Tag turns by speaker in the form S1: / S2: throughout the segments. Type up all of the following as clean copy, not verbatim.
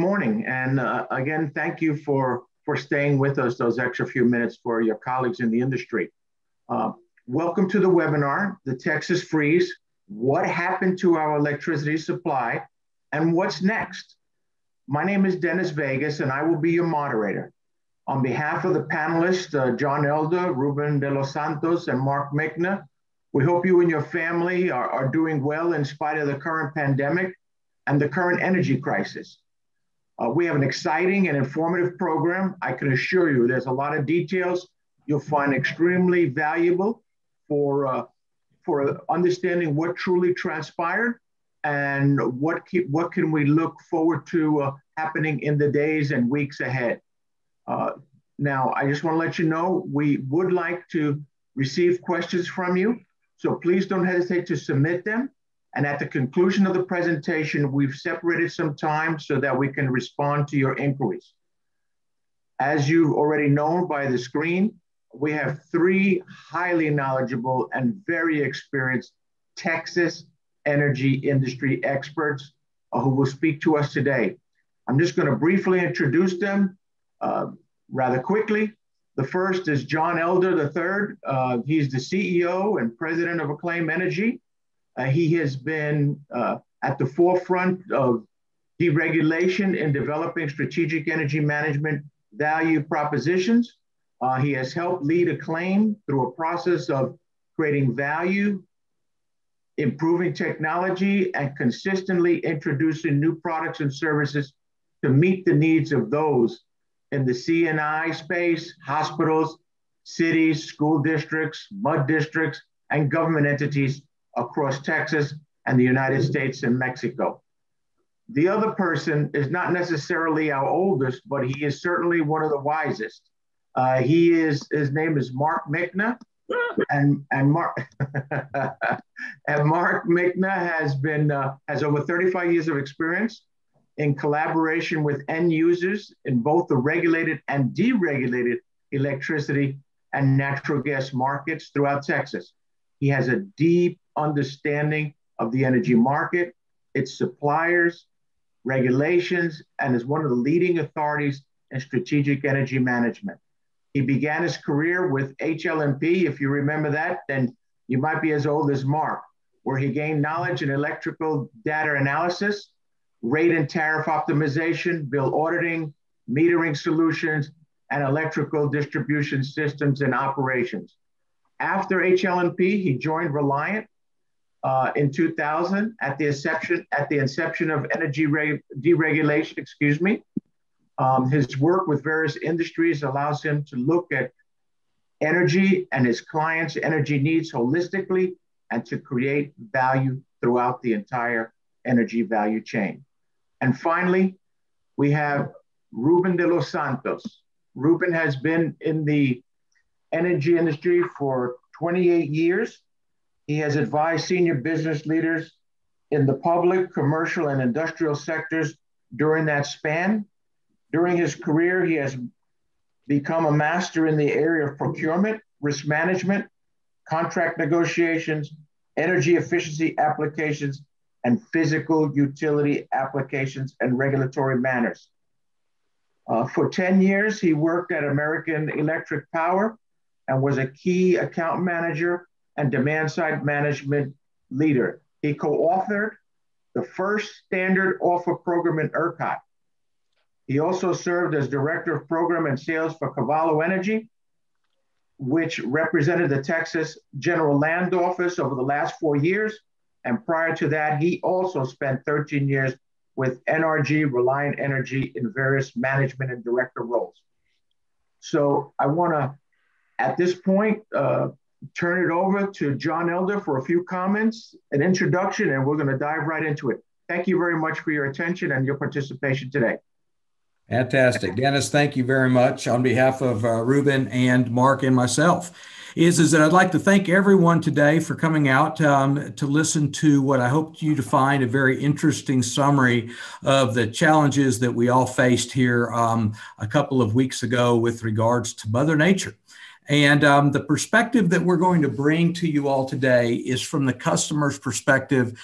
S1: morning. And again, thank you for staying with us those extra few minutes for your colleagues in the industry. Welcome to the webinar, The Texas Freeze, What Happened to Our Electricity Supply and What's Next? My name is Dennis Vegas and I will be your moderator. On behalf of the panelists, John Elder, Ruben De Los Santos, and Mark Michna, we hope you and your family are doing well in spite of the current pandemic and the current energy crisis. We have an exciting and informative program. I can assure you there's a lot of details you'll find extremely valuable for understanding what truly transpired and what can we look forward to happening in the days and weeks ahead. Now, I just want to let you know, we would like to receive questions from you, so please don't hesitate to submit them. And at the conclusion of the presentation, we've separated some time so that we can respond to your inquiries. As you already know by the screen, we have three highly knowledgeable and very experienced Texas energy industry experts who will speak to us today. I'm just going to briefly introduce them rather quickly. The first is John Elder III. He's the CEO and president of Acclaim Energy. He has been at the forefront of deregulation in developing strategic energy management value propositions. He has helped lead Acclaim through a process of creating value, improving technology, and consistently introducing new products and services to meet the needs of those in the C&I space, hospitals, cities, school districts, mud districts, and government entities across Texas and the United States and Mexico. The other person is not necessarily our oldest, but he is certainly one of the wisest. His name is Mark Michna, and Mark Michna has over 35 years of experience in collaboration with end users in both the regulated and deregulated electricity and natural gas markets throughout Texas. He has a deep understanding of the energy market, its suppliers, regulations, and is one of the leading authorities in strategic energy management. He began his career with HLMP. If you remember that, then you might be as old as Mark, where he gained knowledge in electrical data analysis, rate and tariff optimization, bill auditing, metering solutions, and electrical distribution systems and operations. After HLMP, he joined Reliant in 2000 at the inception of energy deregulation, excuse me. His work with various industries allows him to look at energy and his clients' energy needs holistically and to create value throughout the entire energy value chain. And finally, we have Ruben De Los Santos. Ruben has been in the energy industry for 28 years. He has advised senior business leaders in the public, commercial, and industrial sectors during that span. During his career, he has become a master in the area of procurement, risk management, contract negotiations, energy efficiency applications, and physical utility applications and regulatory matters. For 10 years, he worked at American Electric Power and was a key account manager and demand-side management leader. He co-authored the first standard offer program in ERCOT. He also served as director of program and sales for Cavallo Energy, which represented the Texas General Land Office over the last 4 years. And prior to that, he also spent 13 years with NRG, Reliant Energy, in various management and director roles. So I want to, at this point, turn it over to John Elder for a few comments, an introduction, and we're going to dive right into it. Thank you very much for your attention and your participation today.
S2: Fantastic. Dennis, thank you very much. On behalf of Ruben and Mark and myself, is that I'd like to thank everyone today for coming out to listen to what I hope you to find a very interesting summary of the challenges that we all faced here a couple of weeks ago with regards to Mother Nature. And the perspective that we're going to bring to you all today is from the customer's perspective,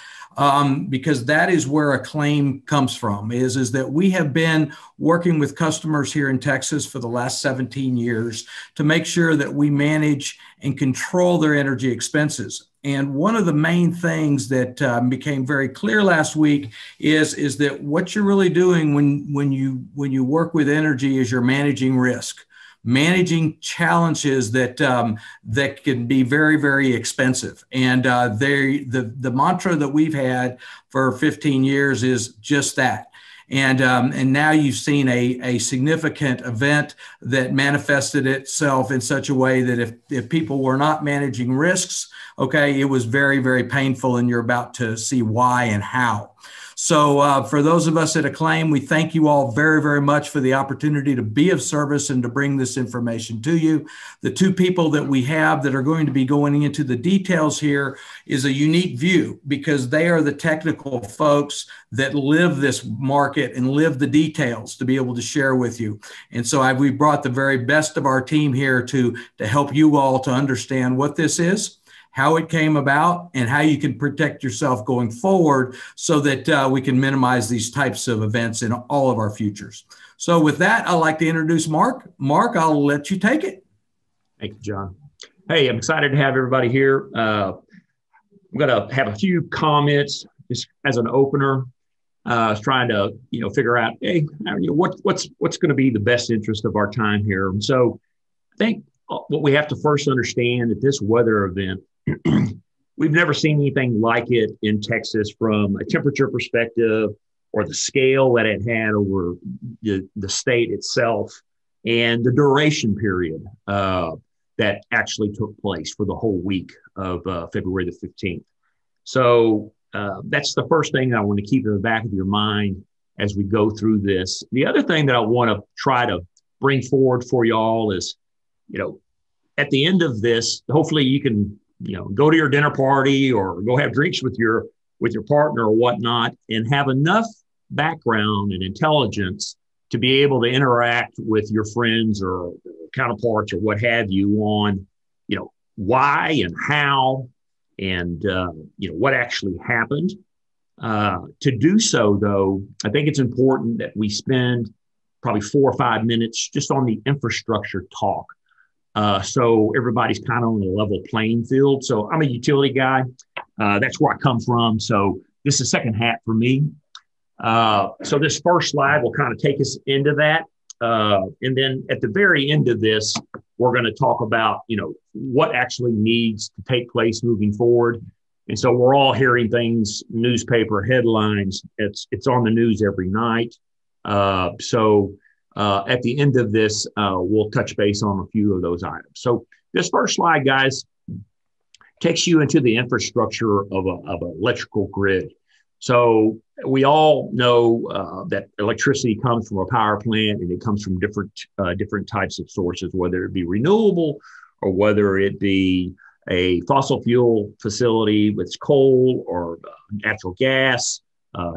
S2: because that is where Acclaim comes from, is that we have been working with customers here in Texas for the last 17 years to make sure that we manage and control their energy expenses. And one of the main things that became very clear last week is that what you're really doing when you work with energy is you're managing risk, managing challenges that that can be very, very expensive. And the mantra that we've had for 15 years is just that. And now you've seen a significant event that manifested itself in such a way that if people were not managing risks, okay, it was very, very painful, and you're about to see why and how. So for those of us at Acclaim, we thank you all very, very much for the opportunity to be of service and to bring this information to you. The two people that we have that are going to be going into the details here is a unique view, because they are the technical folks that live this market and live the details to be able to share with you. And so we brought the very best of our team here to help you all to understand what this is, how it came about, and how you can protect yourself going forward so that we can minimize these types of events in all of our futures. So with that, I'd like to introduce Mark. Mark, I'll let you take it.
S3: Thank you, John. Hey, I'm excited to have everybody here. I'm going to have a few comments just as an opener. Trying to figure out, hey, what's going to be the best interest of our time here. And so I think what we have to first understand at this weather event, we've never seen anything like it in Texas from a temperature perspective or the scale that it had over the state itself and the duration period that actually took place for the whole week of February the 15th. So that's the first thing I want to keep in the back of your mind as we go through this. The other thing that I want to try to bring forward for y'all is, at the end of this, hopefully you can, go to your dinner party or go have drinks with your partner or whatnot, and have enough background and intelligence to be able to interact with your friends or counterparts or what have you on, why and how and, what actually happened. To do so, though, I think it's important that we spend probably 4 or 5 minutes just on the infrastructure talk. So everybody's kind of on a level playing field. So I'm a utility guy. That's where I come from. So this is second hat for me. So this first slide will kind of take us into that. And then at the very end of this, we're going to talk about, what actually needs to take place moving forward. And so we're all hearing things, newspaper headlines. It's on the news every night. So at the end of this, we'll touch base on a few of those items. So this first slide, guys, takes you into the infrastructure of an electrical grid. So we all know that electricity comes from a power plant, and it comes from different types of sources, whether it be renewable or whether it be a fossil fuel facility with coal or natural gas,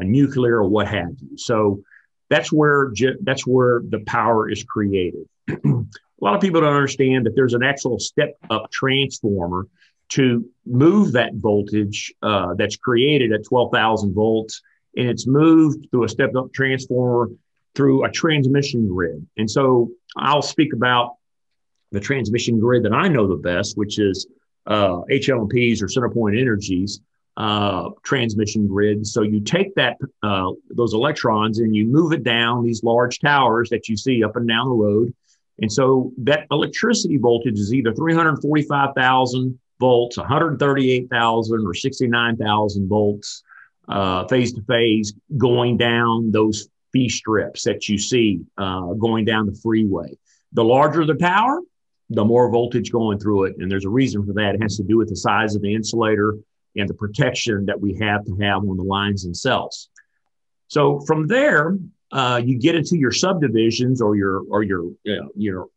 S3: nuclear, or what have you. So that's where the power is created. A lot of people don't understand that there's an actual step-up transformer to move that voltage that's created at 12,000 volts, and it's moved through a step-up transformer through a transmission grid. And so I'll speak about the transmission grid that I know the best, which is HLMP's or CenterPoint Energy's transmission grid. So you take those electrons and you move it down these large towers that you see up and down the road. And so that electricity voltage is either 345,000 volts, 138,000 or 69,000 volts phase to phase going down those fee strips that you see going down the freeway. The larger the tower, the more voltage going through it. And there's a reason for that. It has to do with the size of the insulator and the protection that we have to have on the lines themselves. So from there, you get into your subdivisions or your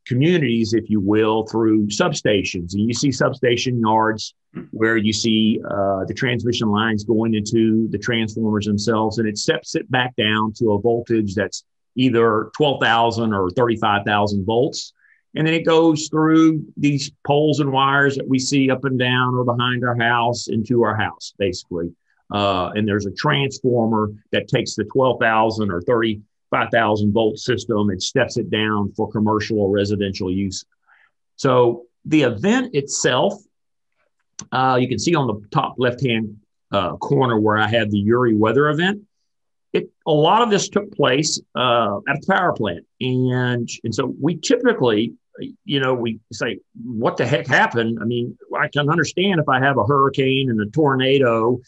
S3: communities, if you will, through substations. And you see substation yards where you see the transmission lines going into the transformers themselves, and it steps it back down to a voltage that's either 12,000 or 35,000 volts. And then it goes through these poles and wires that we see up and down or behind our house into our house, basically. And there's a transformer that takes the 12,000 or 35,000 volt system and steps it down for commercial or residential use. So the event itself, you can see on the top left-hand corner where I have the Uri weather event. A lot of this took place at the power plant. And so we typically, we say, what the heck happened? I mean, I can understand if I have a hurricane and a tornado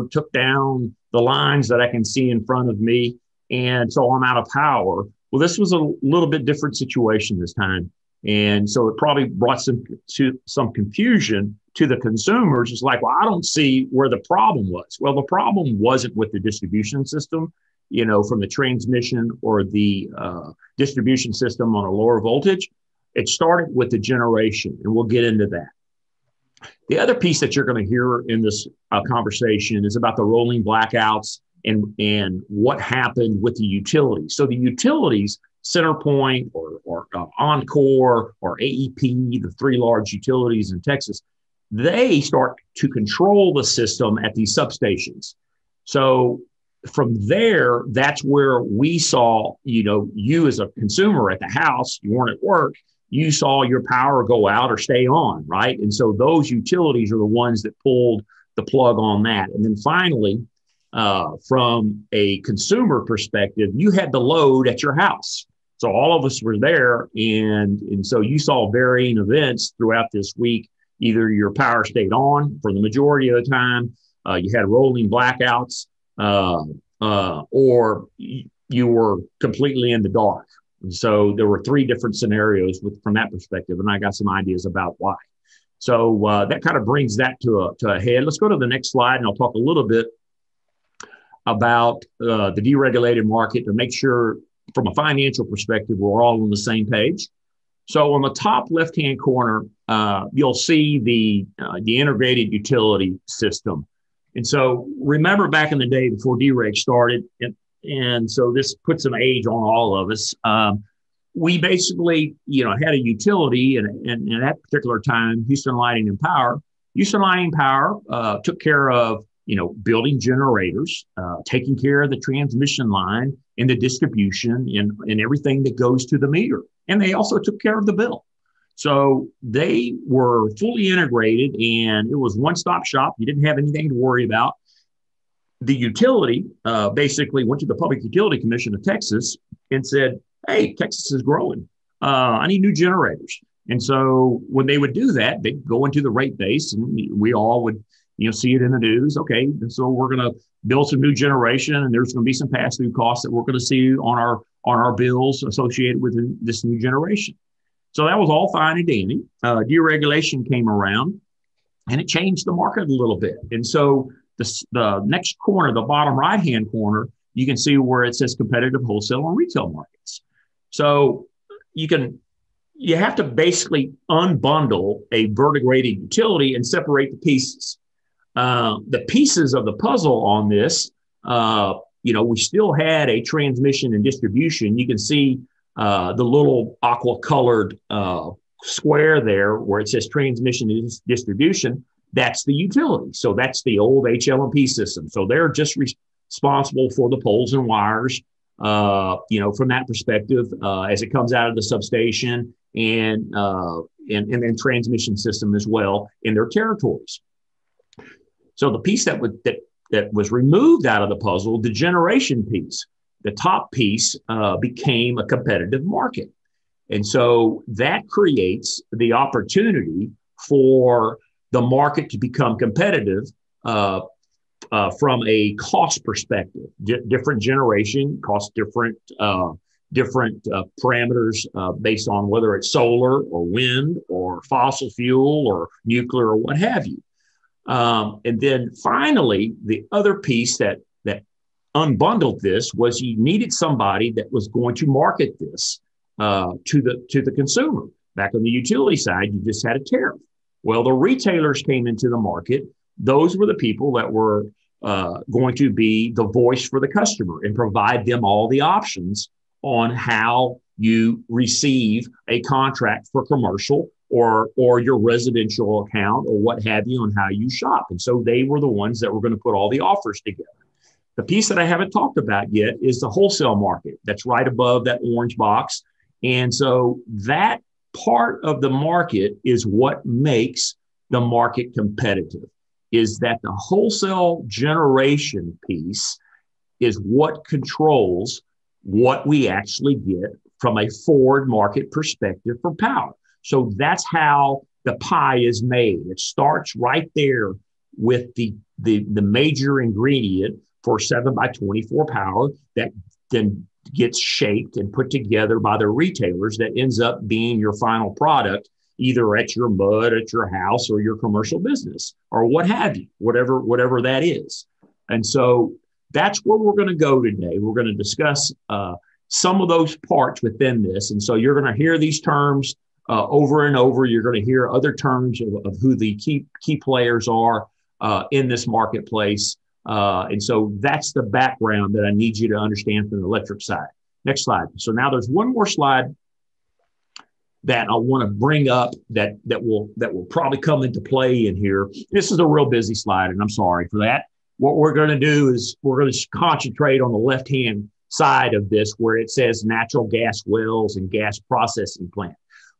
S3: took down the lines that I can see in front of me. And so I'm out of power. Well, this was a little bit different situation this time. And so it probably brought some confusion to the consumers. It's like, well, I don't see where the problem was. Well, the problem wasn't with the distribution system, from the transmission or the distribution system on a lower voltage. It started with the generation, and we'll get into that. The other piece that you're going to hear in this conversation is about the rolling blackouts and what happened with the utilities. So the utilities, CenterPoint or Encore or AEP, the three large utilities in Texas, they start to control the system at these substations. So from there, that's where we saw, you as a consumer at the house, you weren't at work, you saw your power go out or stay on, right? And so those utilities are the ones that pulled the plug on that. And then finally, from a consumer perspective, you had the load at your house. So all of us were there. And so you saw varying events throughout this week. Either your power stayed on for the majority of the time, you had rolling blackouts, or you were completely in the dark. And so there were three different scenarios from that perspective. And I got some ideas about why. So that kind of brings that to a head. Let's go to the next slide, and I'll talk a little bit about the deregulated market to make sure from a financial perspective, we're all on the same page. So on the top left-hand corner, you'll see the integrated utility system. And so remember back in the day before dereg started, and so this puts some age on all of us. We basically, had a utility, and at that particular time, Houston Lighting and Power. Houston Lighting Power took care of building generators, taking care of the transmission line and the distribution and everything that goes to the meter. And they also took care of the bill. So they were fully integrated, and it was one-stop shop. You didn't have anything to worry about. The utility basically went to the Public Utility Commission of Texas and said, hey, Texas is growing. I need new generators. And so when they would do that, they'd go into the rate base, and we all would see it in the news. Okay, so we're going to build some new generation, and there's going to be some pass-through costs that we're going to see on our bills associated with this new generation. So that was all fine and dandy. Deregulation came around, and it changed the market a little bit. And so the next corner, the bottom right-hand corner, you can see where it says competitive wholesale and retail markets. So you have to basically unbundle a vertically integrated utility and separate the pieces. The pieces of the puzzle on this, we still had a transmission and distribution. You can see the little aqua colored square there where it says transmission and distribution. That's the utility. So that's the old HL&P system. So they're just responsible for the poles and wires, from that perspective, as it comes out of the substation and then transmission system as well in their territories. So the piece that was removed out of the puzzle, the generation piece, the top piece became a competitive market. And so that creates the opportunity for the market to become competitive from a cost perspective. Different generation costs different parameters based on whether it's solar or wind or fossil fuel or nuclear or what have you. And then finally, the other piece that unbundled this was you needed somebody that was going to market this to the consumer. Back on the utility side, you just had a tariff. Well, the retailers came into the market. Those were the people that were going to be the voice for the customer and provide them all the options on how you receive a contract for commercial or your residential account or what have you, on how you shop. And so they were the ones that were going to put all the offers together. The piece that I haven't talked about yet is the wholesale market that's right above that orange box. And so that part of the market is what makes the market competitive, is that the wholesale generation piece is what controls what we actually get from a forward market perspective for power. So that's how the pie is made. It starts right there with the major ingredient for 7x24 power that then gets shaped and put together by the retailers that ends up being your final product, either at your mud, at your house, or your commercial business, or what have you, whatever that is. And so that's where we're going to go today. We're going to discuss some of those parts within this. And so you're going to hear these terms over and over. You're going to hear other terms of who the key players are in this marketplace. And so that's the background that I need you to understand from the electric side. Next slide. So now there's one more slide that I want to bring up that will probably come into play in here. This is a real busy slide, and I'm sorry for that. What we're going to do is we're going to concentrate on the left-hand side of this where it says natural gas wells and gas processing plant.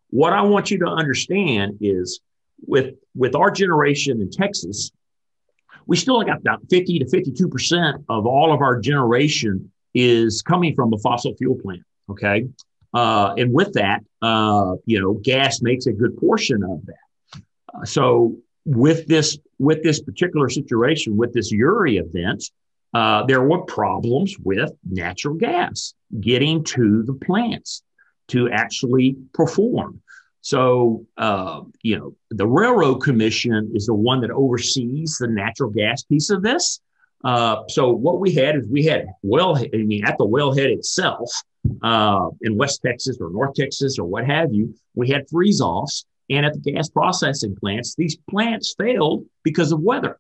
S3: What I want you to understand is with our generation in Texas, we still got about 50 to 52% of all of our generation is coming from a fossil fuel plant. Okay. And with that, gas makes a good portion of that. So with this particular situation, with this Uri event, there were problems with natural gas getting to the plants to actually perform. So, the Railroad Commission is the one that oversees the natural gas piece of this. So what we had is at the wellhead itself, in West Texas or North Texas or what have you, we had freeze-offs. And at the gas processing plants, these plants failed because of weather.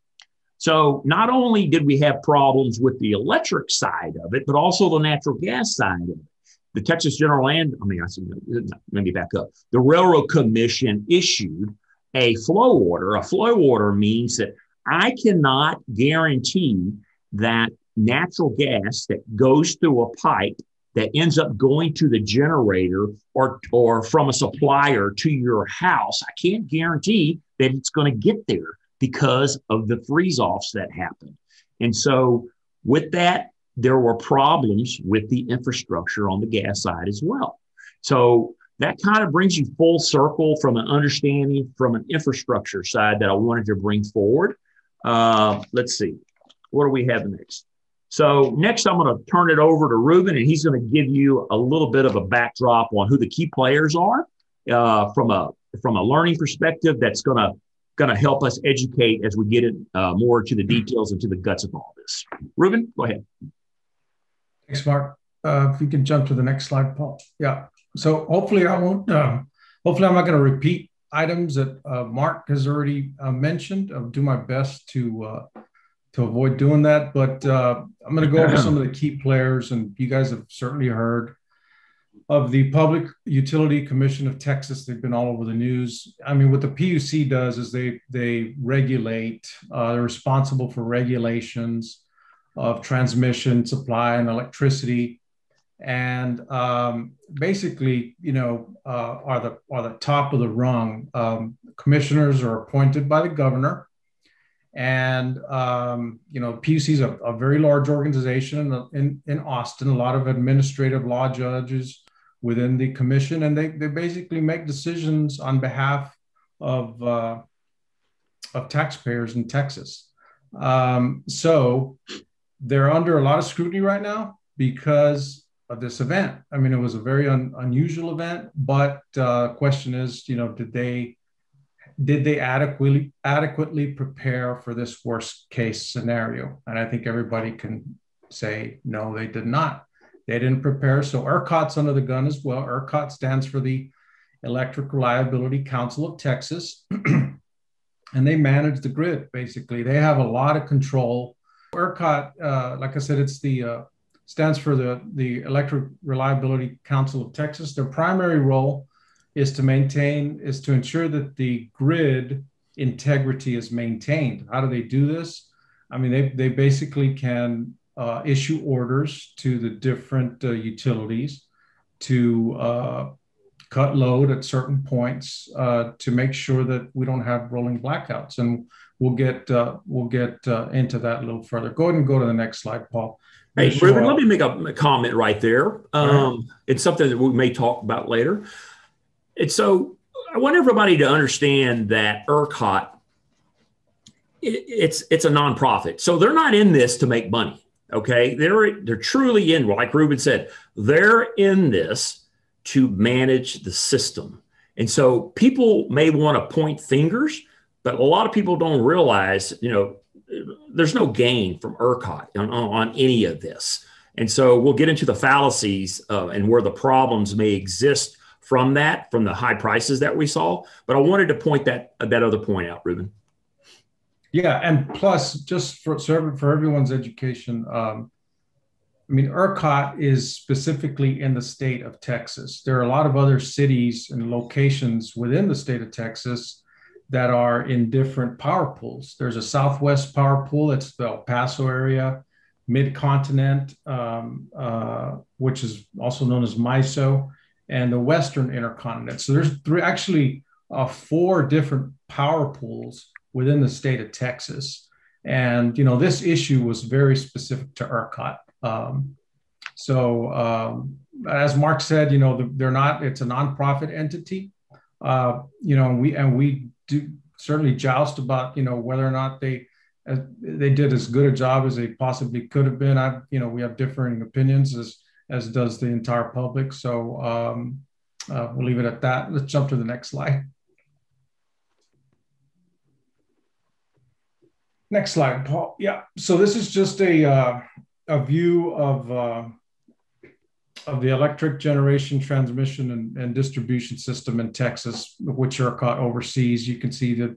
S3: So not only did we have problems with the electric side of it, but also the natural gas side of it. The Texas General Land, let me back up. The Railroad Commission issued a flow order. A flow order means that I cannot guarantee that natural gas that goes through a pipe that ends up going to the generator or from a supplier to your house, I can't guarantee that it's going to get there because of the freeze-offs that happen. And so with that, there were problems with the infrastructure on the gas side as well. So that kind of brings you full circle from an understanding from an infrastructure side that I wanted to bring forward. Let's see, what do we have next? So next, I'm going to turn it over to Ruben, and he's going to give you a little bit of a backdrop on who the key players are from a learning perspective. That's going to help us educate as we get it more to the details and to the guts of all this. Ruben, go ahead.
S4: Thanks, Mark. If you can jump to the next slide, Paul. Yeah. So hopefully I won't. Hopefully I'm not going to repeat items that Mark has already mentioned. I'll do my best to avoid doing that. But I'm going to go over some of the key players, and you guys have certainly heard of the Public Utility Commission of Texas. They've been all over the news. I mean, what the PUC does is they regulate. They're responsible for regulations of transmission, supply, and electricity, and basically, are the top of the rung. Commissioners are appointed by the governor, and PUC is a very large organization in Austin. A lot of administrative law judges within the commission, and they basically make decisions on behalf of taxpayers in Texas. So they're under a lot of scrutiny right now because of this event. I mean, it was a very unusual event, but the question is, did they adequately prepare for this worst case scenario? And I think everybody can say, no, they did not. They didn't prepare. So ERCOT's under the gun as well. ERCOT stands for the Electric Reliability Council of Texas. And they manage the grid, basically. They have a lot of control. ERCOT, like I said, it's the stands for the Electric Reliability Council of Texas. Their primary role is to ensure that the grid integrity is maintained. How do they do this? I mean, they basically can issue orders to the different utilities to cut load at certain points to make sure that we don't have rolling blackouts. And we'll get into that a little further. Go ahead and go to the next slide, Paul.
S3: Hey, Ruben, let me make a comment right there. It's something that we may talk about later. And so I want everybody to understand that ERCOT, it's a nonprofit. So they're not in this to make money. Okay. They're truly in, like Ruben said, they're in this to manage the system. And so people may want to point fingers, but a lot of people don't realize, there's no gain from ERCOT on any of this. And so we'll get into the fallacies and where the problems may exist from the high prices that we saw. But I wanted to point that other point out, Ruben.
S4: Yeah, and plus, just for everyone's education, ERCOT is specifically in the state of Texas. There are a lot of other cities and locations within the state of Texas that are in different power pools. There's a Southwest power pool, it's the El Paso area, Mid-Continent, which is also known as MISO, and the Western Intercontinent. So there's actually 4 different power pools within the state of Texas. And, this issue was very specific to ERCOT. As Mark said, they're not, it's a nonprofit entity. And we do certainly joust about, whether or not they did as good a job as they possibly could have been. We have differing opinions as does the entire public. So we'll leave it at that. Let's jump to the next slide. Next slide, Paul. Yeah. So this is just a view of the electric generation, transmission, and distribution system in Texas, which ERCOT oversees. You can see the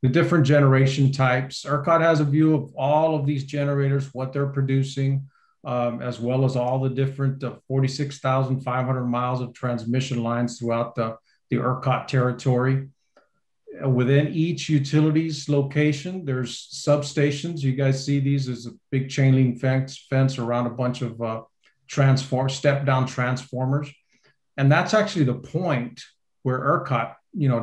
S4: different generation types. ERCOT has a view of all of these generators, what they're producing, as well as all the different 46,500 miles of transmission lines throughout the ERCOT territory. Within each utility's location, there's substations. You guys see these as a big chain link fence around a bunch of step-down transformers. And that's actually the point where ERCOT,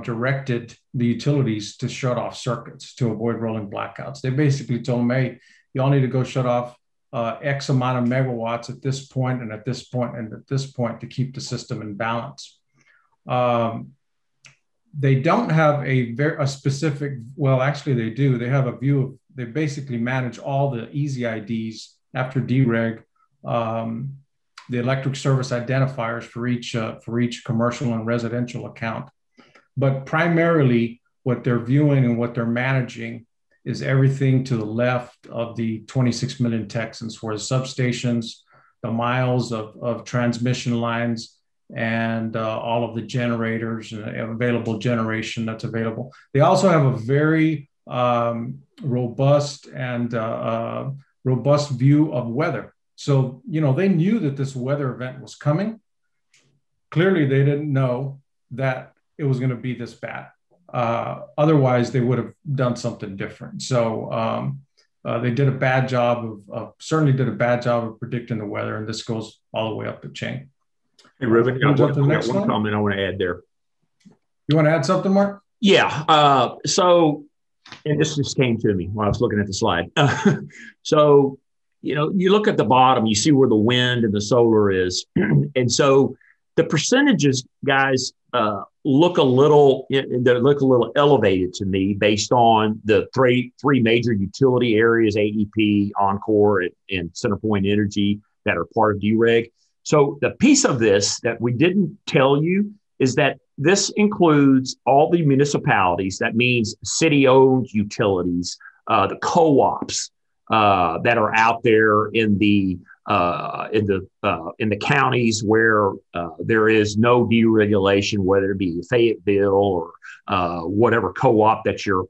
S4: directed the utilities to shut off circuits to avoid rolling blackouts. They basically told them, hey, y'all need to go shut off X amount of megawatts at this point and at this point and at this point to keep the system in balance. They don't have a specific, well, actually they do. They have a view of, they basically manage all the easy IDs after dereg, the electric service identifiers for each commercial and residential account. But primarily what they're viewing and what they're managing is everything to the left of the 26 million Texans, where the substations, the miles of transmission lines, and all of the generators and available generation that's available. They also have a very robust view of weather. So, they knew that this weather event was coming. Clearly, they didn't know that it was going to be this bad. Otherwise, they would have done something different. So they did a bad job certainly did a bad job of predicting the weather. And this goes all the way up the chain.
S3: Hey, Ruben, I got one comment I want to add there.
S4: You want to add something, Mark?
S3: Yeah. And this just came to me while I was looking at the slide. So, you look at the bottom, you see where the wind and the solar is. And so the percentages, guys, look a little elevated to me based on the three major utility areas, AEP, Encore, and CenterPoint Energy, that are part of DREG. So the piece of this that we didn't tell you is that this includes all the municipalities. That means city-owned utilities, the co-ops that are out there in the counties where there is no deregulation, whether it be Fayetteville or whatever co-op that you're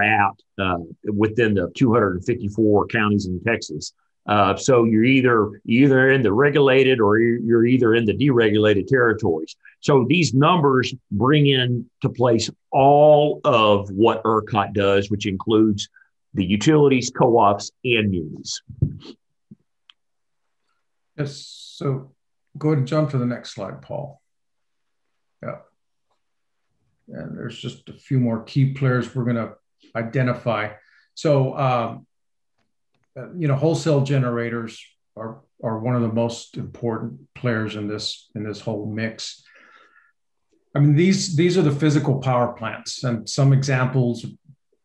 S3: at within the 254 counties in Texas. So you're either in the regulated or you're either in the deregulated territories. So these numbers bring into place all of what ERCOT does, which includes the utilities, co-ops, and munis.
S4: Yes. So go ahead and jump to the next slide, Paul. Yeah. And there's just a few more key players we're going to identify. So, wholesale generators are one of the most important players in this whole mix. I mean, these are the physical power plants, and some examples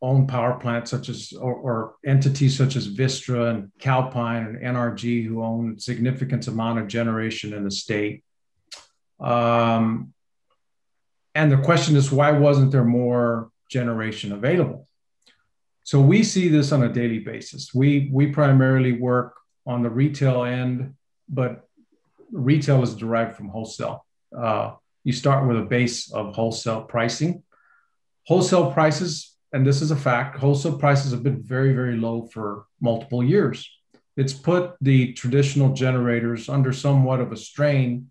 S4: own power plants such as or entities such as Vistra and Calpine and NRG, who own significant amount of generation in the state. And the question is, why wasn't there more generation available? So we see this on a daily basis. We primarily work on the retail end, but retail is derived from wholesale. You start with a base of wholesale pricing. Wholesale prices, and this is a fact, wholesale prices have been very, very low for multiple years. It's put the traditional generators under somewhat of a strain.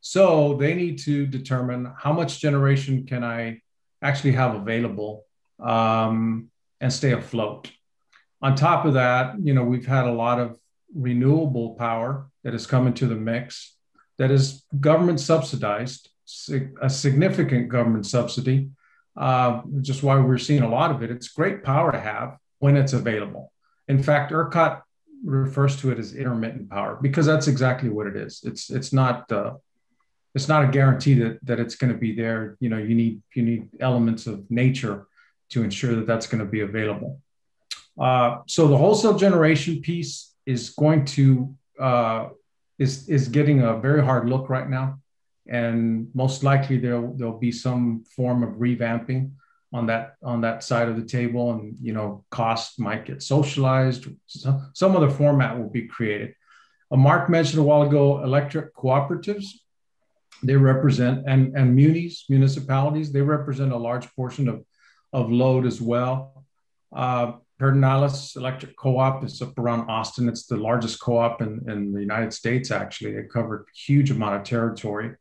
S4: So they need to determine how much generation can I actually have available and stay afloat. On top of that, we've had a lot of renewable power that has come into the mix that is government subsidized, a significant government subsidy, just why we're seeing a lot of it. It's great power to have when it's available. In fact, ERCOT refers to it as intermittent power because that's exactly what it is. It's not a guarantee that it's going to be there. You need elements of nature to ensure that that's going to be available. So the wholesale generation piece is going to is getting a very hard look right now, and most likely there'll be some form of revamping on that side of the table, and cost might get socialized. Some other format will be created. Mark mentioned a while ago electric cooperatives. They represent and municipalities. They represent a large portion of load as well. Pedernales Electric Co-op is up around Austin. It's the largest co-op in the United States, actually. They cover a huge amount of territory.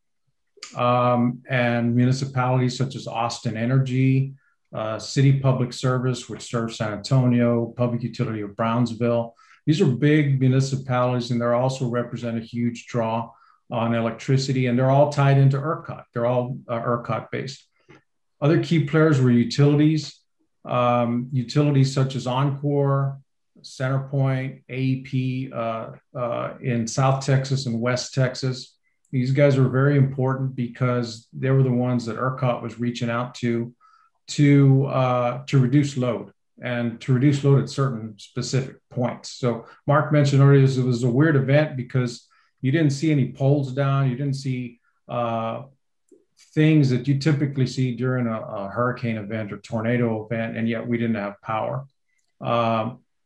S4: And municipalities such as Austin Energy, City Public Service, which serves San Antonio, Public Utility of Brownsville. These are big municipalities, and they also represent a huge draw on electricity, and they're all tied into ERCOT. They're all ERCOT-based. Other key players were utilities. Utilities such as Encore, Centerpoint, AEP in South Texas and West Texas. These guys were very important because they were the ones that ERCOT was reaching out to reduce load and to reduce load at certain specific points. So Mark mentioned earlier, it was a weird event because you didn't see any poles down. You didn't see things that you typically see during a hurricane event or tornado event, and yet we didn't have power.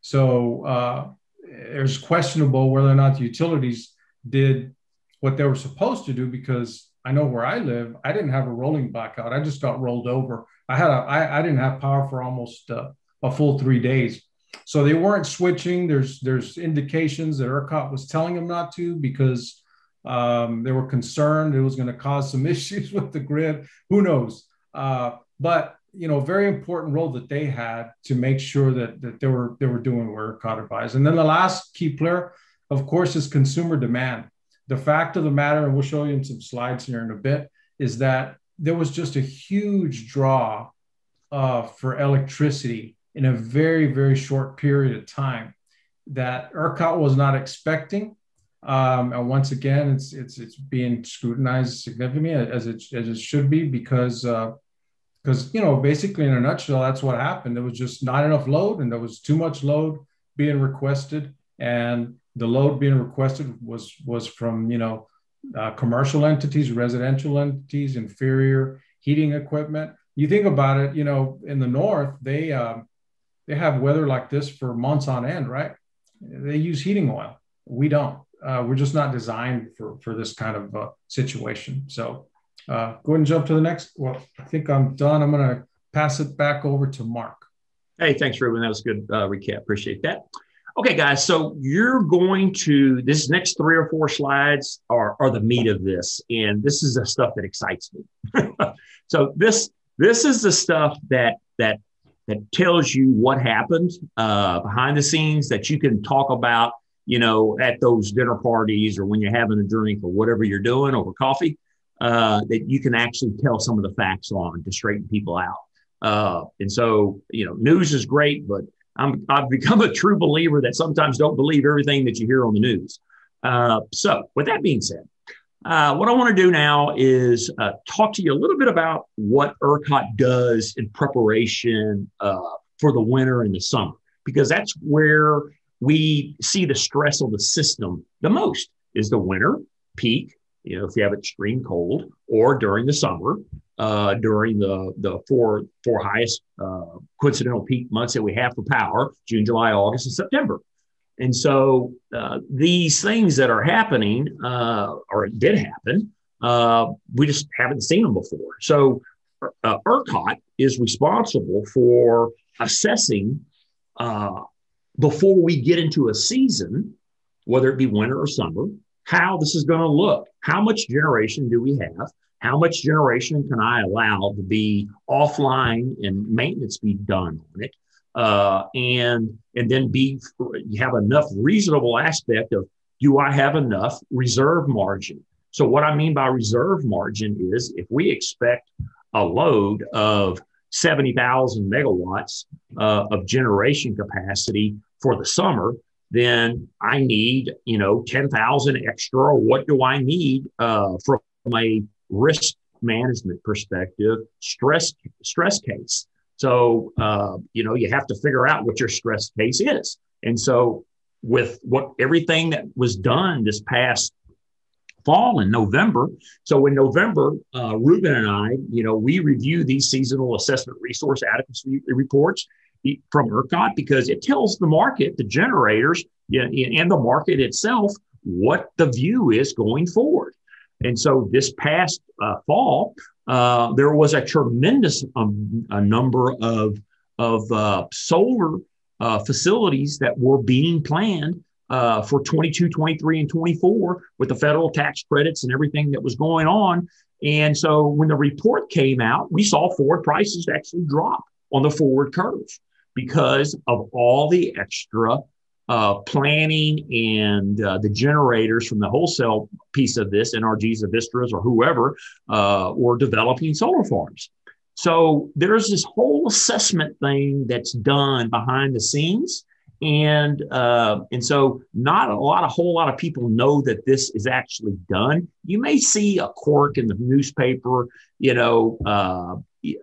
S4: So it's questionable whether or not the utilities did what they were supposed to do, because I know where I live, I didn't have a rolling blackout. I just got rolled over. I didn't have power for almost a full 3 days. So they weren't switching. There's indications that ERCOT was telling them not to because they were concerned it was going to cause some issues with the grid. Who knows? But very important role that they had to make sure that they were doing what ERCOT advised. And then the last key player, of course, is consumer demand. The fact of the matter, and we'll show you in some slides here in a bit, is that there was just a huge draw for electricity in a very, very short period of time that ERCOT was not expecting. And once again, it's being scrutinized significantly as it should be because basically in a nutshell, that's what happened. There was just not enough load, and there was too much load being requested, and the load being requested was from commercial entities, residential entities, inferior heating equipment. You think about it, in the north, they have weather like this for months on end, right? They use heating oil. We don't. We're just not designed for this kind of situation. So go ahead and jump to the next. Well, I think I'm done. I'm going to pass it back over to Mark.
S3: Hey, thanks, Ruben. That was a good recap. Appreciate that. Okay, guys, so you're going to, this next 3 or 4 slides are the meat of this. And this is the stuff that excites me. So this is the stuff that tells you what happened behind the scenes that you can talk about, at those dinner parties or when you're having a drink or whatever you're doing over coffee, that you can actually tell some of the facts on to straighten people out. And so, news is great, but I've become a true believer that sometimes don't believe everything that you hear on the news. So with that being said, what I want to do now is talk to you a little bit about what ERCOT does in preparation for the winter and the summer, because that's where we see the stress on the system the most is the winter peak, if you have extreme cold, or during the summer, during the four highest coincidental peak months that we have for power, June, July, August, and September. And so these things that are happening, or did happen, we just haven't seen them before. So ERCOT is responsible for assessing before we get into a season, whether it be winter or summer, how this is going to look. How much generation do we have? How much generation can I allow to be offline and maintenance be done on it? And then you have enough reasonable aspect of, do I have enough reserve margin? So what I mean by reserve margin is if we expect a load of 70,000 megawatts of generation capacity for the summer, then I need, 10,000 extra. Or what do I need from a risk management perspective, stress case? So, you have to figure out what your stress case is. And so with everything that was done this past fall in November. So in November, Ruben and I, we review these seasonal assessment resource adequacy reports from ERCOT because it tells the market, the generators, and the market itself, what the view is going forward. And so this past fall, there was a tremendous number of solar facilities that were being planned for 22, 23, and 24 with the federal tax credits and everything that was going on. And so when the report came out, we saw forward prices actually drop on the forward curve because of all the extra planning and the generators from the wholesale piece of this, NRGs, Avistras, or whoever, were developing solar farms. So there's this whole assessment thing that's done behind the scenes. And so not a whole lot of people know that this is actually done. You may see a quirk in the newspaper,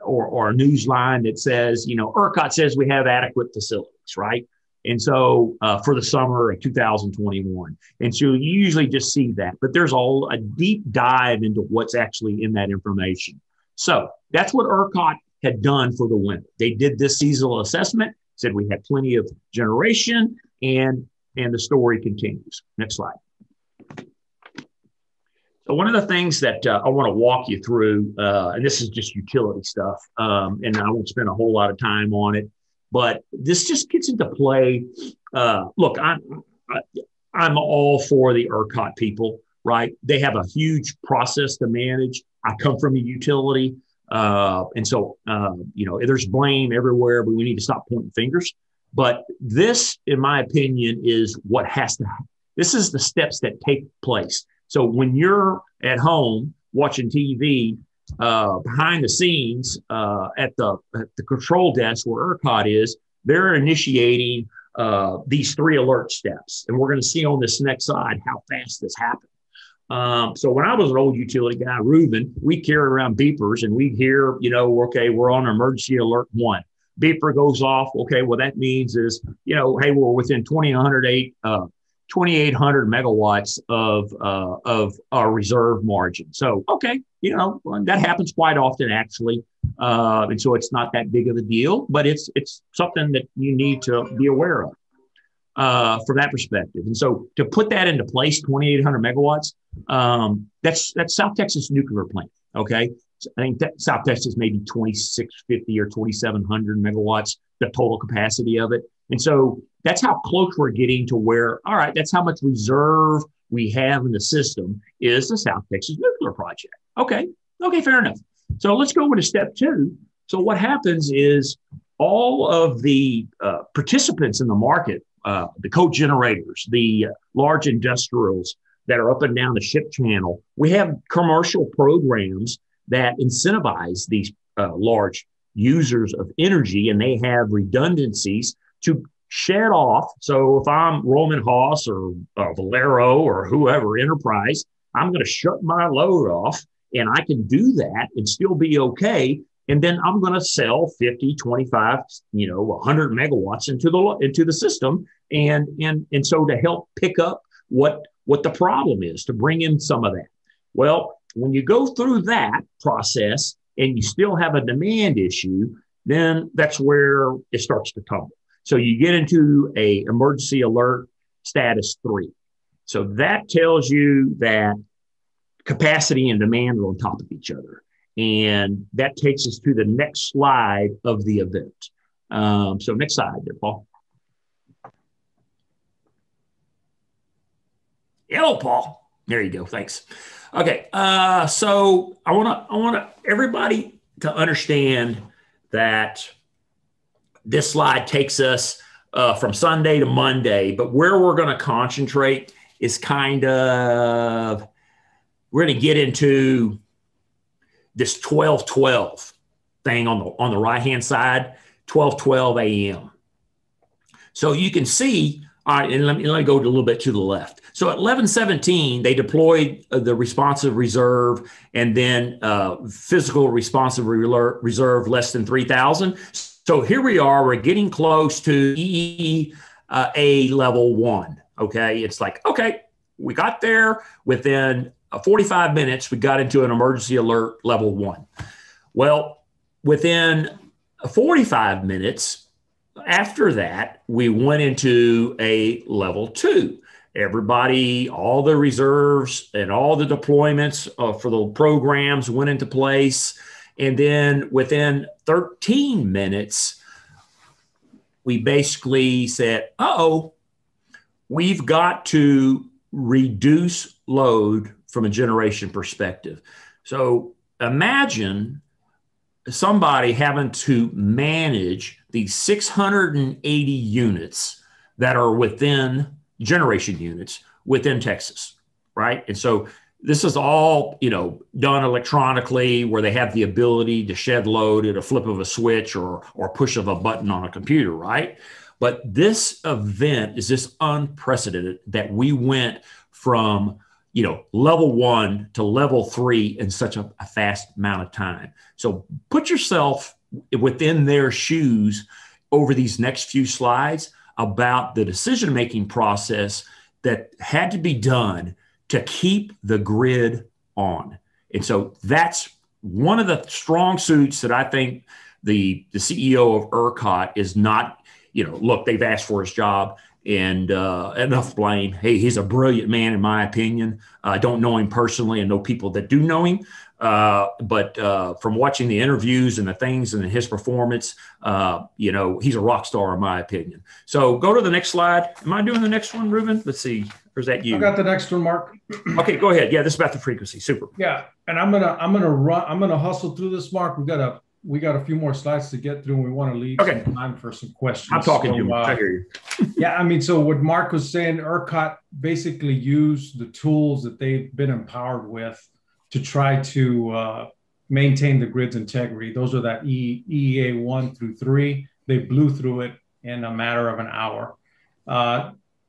S3: or a news line that says, ERCOT says we have adequate facilities, right? And so for the summer of 2021. And so you usually just see that, but there's a deep dive into what's actually in that information. So that's what ERCOT had done for the winter. They did this seasonal assessment, said we had plenty of generation, and the story continues. Next slide. So one of the things that I want to walk you through, and this is just utility stuff, and I won't spend a whole lot of time on it, but this just gets into play. Look, I'm all for the ERCOT people, right? They have a huge process to manage. I come from a utility. And so, there's blame everywhere, but we need to stop pointing fingers. But this, in my opinion, is what has to happen. This is the steps that take place. So when you're at home watching TV, behind the scenes, at the control desk where ERCOT is, they're initiating these 3 alert steps. And we're going to see on this next slide how fast this happens. So when I was an old utility guy, Ruben, we carry around beepers and we hear, okay, we're on emergency alert 1. Beeper goes off. Okay, well, that means is, hey, we're within 2,800 megawatts of our reserve margin. So, okay, that happens quite often, actually. And so it's not that big of a deal, but it's something that you need to be aware of. From that perspective. And so to put that into place, 2,800 megawatts, that's South Texas nuclear plant. Okay. So I think that South Texas maybe 2,650 or 2,700 megawatts, the total capacity of it. And so that's how close we're getting to where, all right, that's how much reserve we have in the system is the South Texas Nuclear Project. Okay, fair enough. So let's go into step 2. So what happens is all of the participants in the market, the co-generators, the large industrials that are up and down the ship channel, we have commercial programs that incentivize these large users of energy, and they have redundancies to shed off. So if I'm Roman Haas or Valero or whoever, Enterprise, I'm going to shut my load off, and I can do that and still be okay. And then I'm going to sell 50, 25, 100 megawatts into the system. And so to help pick up what the problem is, to bring in some of that. Well, when you go through that process and you still have a demand issue, then that's where it starts to tumble. So you get into a emergency alert status 3. So that tells you that capacity and demand are on top of each other. And that takes us to the next slide of the event. So next slide there, Paul. Hello, Paul. There you go. Thanks. Okay. So I want everybody to understand that this slide takes us from Sunday to Monday, but where we're going to concentrate is kind of, we're going to get into this 12:12 thing on the right-hand side, 12:12 a.m. So you can see, all right, and let me go a little bit to the left. So at 11:17, they deployed the responsive reserve and then physical responsive reserve less than 3,000. So here we are, we're getting close to EEA level 1, okay? It's like, okay, we got there within 45 minutes, we got into an emergency alert level 1. Well, within 45 minutes after that, we went into a level 2. Everybody, all the reserves and all the deployments for the programs went into place. And then within 13 minutes, we basically said, we've got to reduce load from a generation perspective. So imagine somebody having to manage these 680 units that are within generation units within Texas, right? And so this is all, done electronically where they have the ability to shed load at a flip of a switch or push of a button on a computer, right? But this event is just unprecedented that we went from level 1 to level 3 in such a fast amount of time. So put yourself within their shoes over these next few slides about the decision-making process that had to be done to keep the grid on. And so that's one of the strong suits that I think the CEO of ERCOT is not, look, they've asked for his job. And enough blame. Hey, he's a brilliant man, in my opinion. I don't know him personally and know people that do know him. But from watching the interviews and the things and his performance, he's a rock star, in my opinion. So go to the next slide. Am I doing the next one, Ruben? Let's see. Or is that you?
S4: I got the next one, Mark.
S3: Okay, go ahead. Yeah, this is about the frequency. Super.
S4: Yeah, and I'm gonna hustle through this, Mark. We got a few more slides to get through, and we want to leave some time for some questions.
S3: I'm talking to you. I hear you.
S4: Yeah, so what Mark was saying, ERCOT basically used the tools that they've been empowered with to try to maintain the grid's integrity. Those are that EEA 1 through 3. They blew through it in a matter of an hour.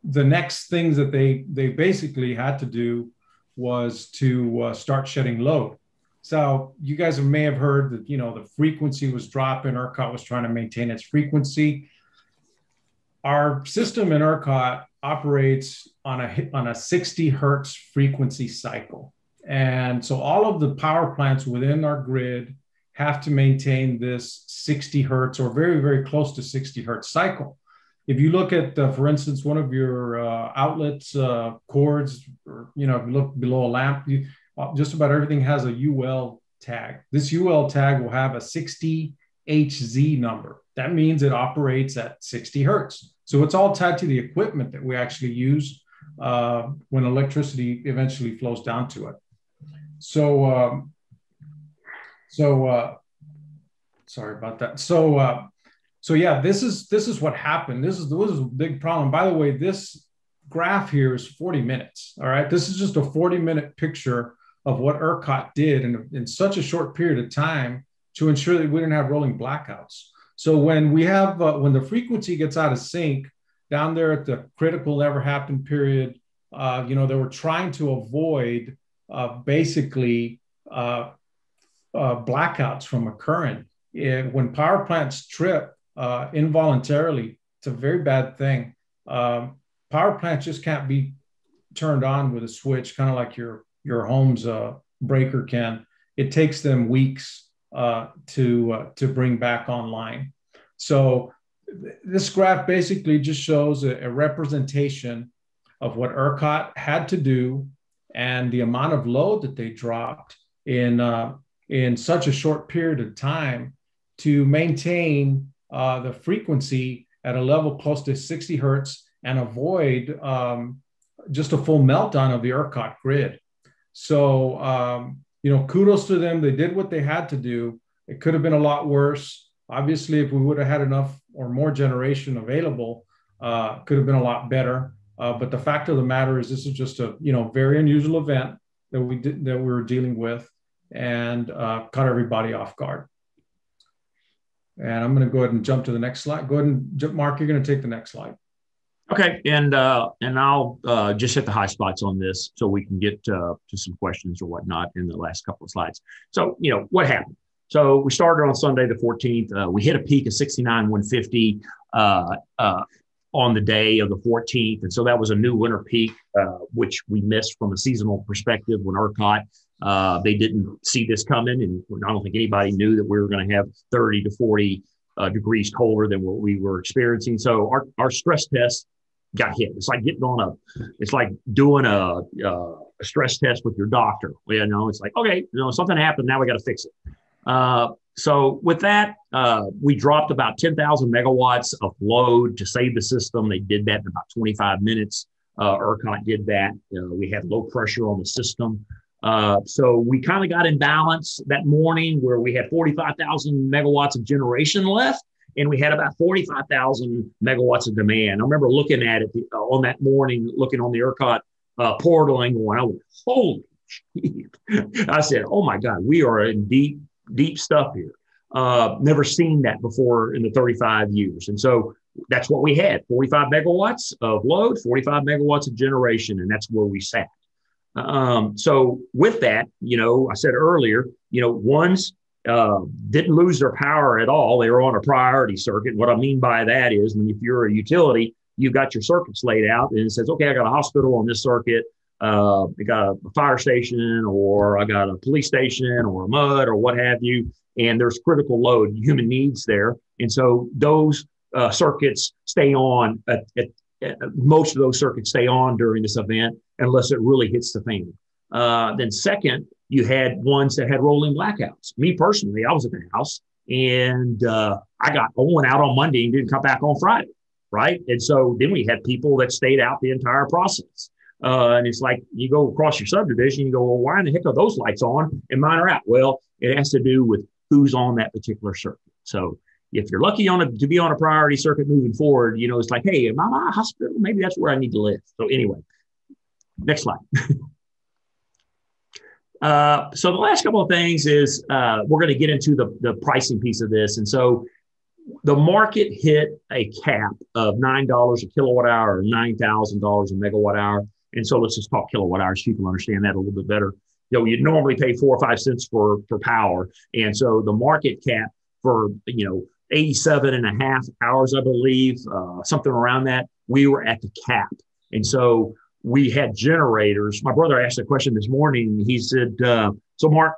S4: The next things that they basically had to do was to start shedding load. So you guys may have heard that, the frequency was dropping. ERCOT was trying to maintain its frequency. Our system in ERCOT operates on a 60 hertz frequency cycle. And so all of the power plants within our grid have to maintain this 60 hertz or very, very close to 60 hertz cycle. If you look at, for instance, one of your outlets, cords, or, if you look below a lamp, just about everything has a UL tag. This UL tag will have a 60 HZ number. That means it operates at 60 hertz. So it's all tied to the equipment that we actually use when electricity eventually flows down to it. So sorry about that. So yeah, this is what happened. This is a big problem. By the way, this graph here is 40 minutes. All right, this is just a 40-minute picture of what ERCOT did in such a short period of time to ensure that we didn't have rolling blackouts. So when we have when the frequency gets out of sync down there at the critical never happened period, they were trying to avoid basically blackouts from occurring. When power plants trip involuntarily, it's a very bad thing. Power plants just can't be turned on with a switch, kind of like your home's breaker can. It takes them weeks to bring back online. So this graph basically just shows a representation of what ERCOT had to do and the amount of load that they dropped in such a short period of time to maintain the frequency at a level close to 60 hertz and avoid just a full meltdown of the ERCOT grid. So, kudos to them. They did what they had to do. It could have been a lot worse. Obviously, if we would have had enough or more generation available, could have been a lot better. But the fact of the matter is, this is just a very unusual event that we were dealing with, and caught everybody off guard. And I'm going to go ahead and jump to the next slide. Go ahead and jump, Mark. You're going to take the next slide.
S3: Okay, and I'll just hit the high spots on this so we can get to some questions or whatnot in the last couple of slides. So, what happened? So we started on Sunday the 14th. We hit a peak of 69,150 on the day of the 14th, and so that was a new winter peak, which we missed from a seasonal perspective when ERCOT. They didn't see this coming, and I don't think anybody knew that we were going to have 30 to 40 degrees colder than what we were experiencing. So our stress test got hit. It's like it's like doing a stress test with your doctor. It's like, okay, something happened. Now we got to fix it. So with that, we dropped about 10,000 megawatts of load to save the system. They did that in about 25 minutes. ERCOT did that. We had low pressure on the system. So we kind of got in balance that morning where we had 45,000 megawatts of generation left, and we had about 45,000 megawatts of demand. I remember looking at it on that morning, looking on the ERCOT portal and going, I went, holy shit. I said, oh my God, we are in deep stuff here. Never seen that before in the 35 years. And so that's what we had, 45 megawatts of load, 45 megawatts of generation, and that's where we sat. So with that, I said earlier, ones didn't lose their power at all. They were on a priority circuit. What I mean by that is, if you're a utility, you've got your circuits laid out and it says, okay, I got a hospital on this circuit. I got a fire station, or I got a police station, or a MUD, or what have you. And there's critical load, human needs there. And so those circuits stay on, most of those circuits stay on during this event unless it really hits the fan. Then second, you had ones that had rolling blackouts. Me personally, I was at the house, and I went out on Monday and didn't come back on Friday, right? And so then we had people that stayed out the entire process. And it's like, you go across your subdivision, you go, well, why in the heck are those lights on and mine are out? Well, it has to do with who's on that particular circuit. So if you're lucky to be on a priority circuit moving forward, it's like, hey, am I at a hospital? Maybe that's where I need to live. So anyway, next slide. So the last couple of things is we're going to get into the pricing piece of this. And so the market hit a cap of $9 a kilowatt hour, or $9,000 a megawatt hour. And so let's just talk kilowatt hours so you can understand that a little bit better. You normally pay 4 or 5 cents for power. And so the market cap for, 87 and a half hours, I believe, something around that, we were at the cap. And so we had generators. My brother asked a question this morning. He said, so Mark,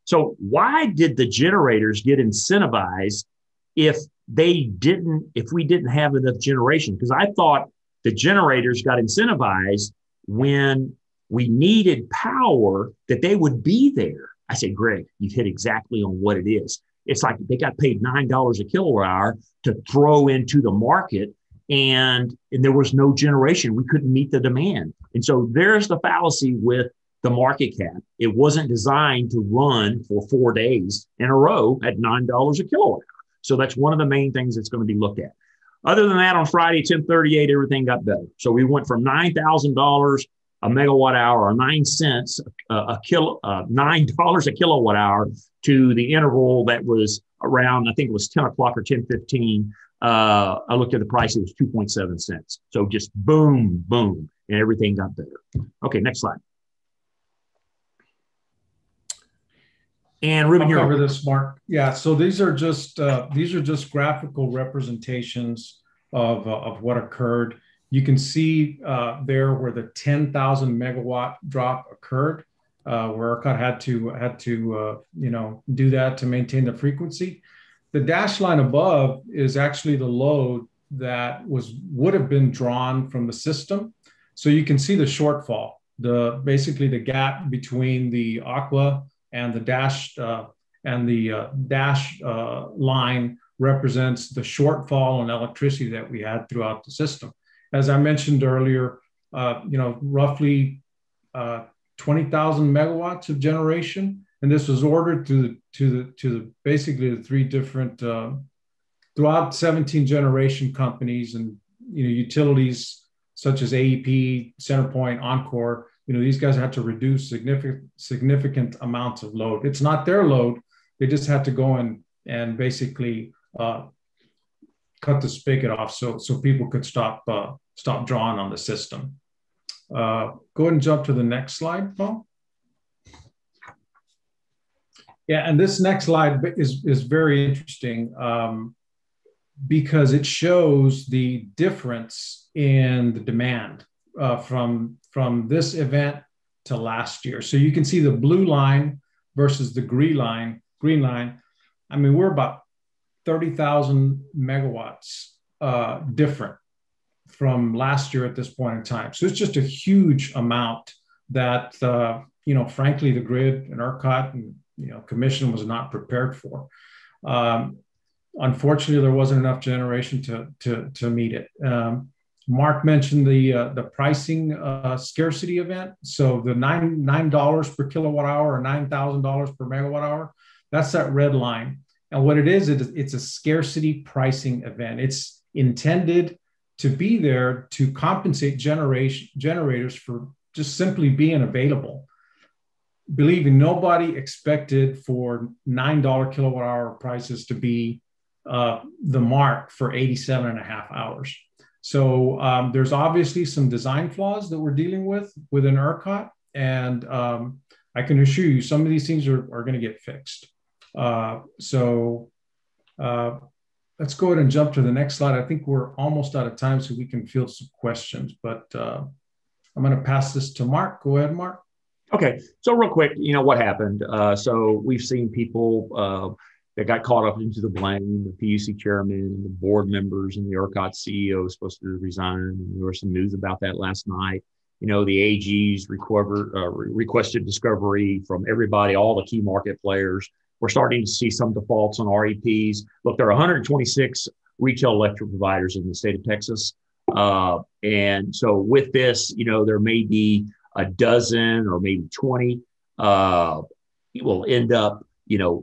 S3: so why did the generators get incentivized if we didn't have enough generation? Because I thought the generators got incentivized when we needed power, that they would be there. I said, Greg, you've hit exactly on what it is. It's like they got paid $9 a kilowatt hour to throw into the market. and there was no generation. We couldn't meet the demand. And so there's the fallacy with the market cap. It wasn't designed to run for 4 days in a row at $9 a kilowatt hour. So that's one of the main things that's going to be looked at. Other than that, on Friday, 10:38, everything got better. So we went from $9,000 a megawatt hour, or 9 cents $9 a kilowatt hour, to the interval that was around, I think it was 10 o'clock or 10:15. I looked at the price, it was 2.7 cents. So just boom, boom, and everything got better. Okay, next slide. And Ruben,
S4: I'll cover this, Mark. Yeah, so these are just graphical representations of what occurred. You can see there where the 10,000 megawatt drop occurred, where ERCOT had to do that to maintain the frequency. The dashed line above is actually the load that would have been drawn from the system. So you can see the shortfall, basically the gap between the aqua and the dashed line represents the shortfall in electricity that we had throughout the system. As I mentioned earlier, roughly 20,000 megawatts of generation, and this was ordered to basically the three different throughout 17 generation companies and utilities such as AEP, CenterPoint, Encore. These guys had to reduce significant amounts of load. It's not their load; they just had to go in and basically cut the spigot off so people could stop drawing on the system. Go ahead and jump to the next slide, Paul. Yeah, and this next slide is very interesting because it shows the difference in the demand from this event to last year. So you can see the blue line versus the green line. I mean, we're about 30,000 megawatts different from last year at this point in time. So it's just a huge amount that, frankly, the grid and ERCOT and, commission was not prepared for. Unfortunately, there wasn't enough generation to meet it. Mark mentioned the pricing scarcity event. So the $9 per kilowatt hour or $9,000 per megawatt hour, that's that red line. And what it is, it's a scarcity pricing event. It's intended to be there to compensate generators for just simply being available. Believe me, nobody expected for $9 kilowatt hour prices to be the mark for 87 and a half hours. So there's obviously some design flaws that we're dealing with within ERCOT. And I can assure you some of these things are going to get fixed. So let's go ahead and jump to the next slide. I think we're almost out of time, so we can field some questions, but I'm going to pass this to Mark. Go ahead, Mark.
S3: Okay. So real quick, what happened? So we've seen people that got caught up into the blame, the PUC chairman, the board members, and the ERCOT CEO is supposed to resign. And there was some news about that last night. The AGs requested discovery from everybody, all the key market players. We're starting to see some defaults on REPs. Look, there are 126 retail electric providers in the state of Texas. And so with this, there may be a dozen or maybe 20 will end up,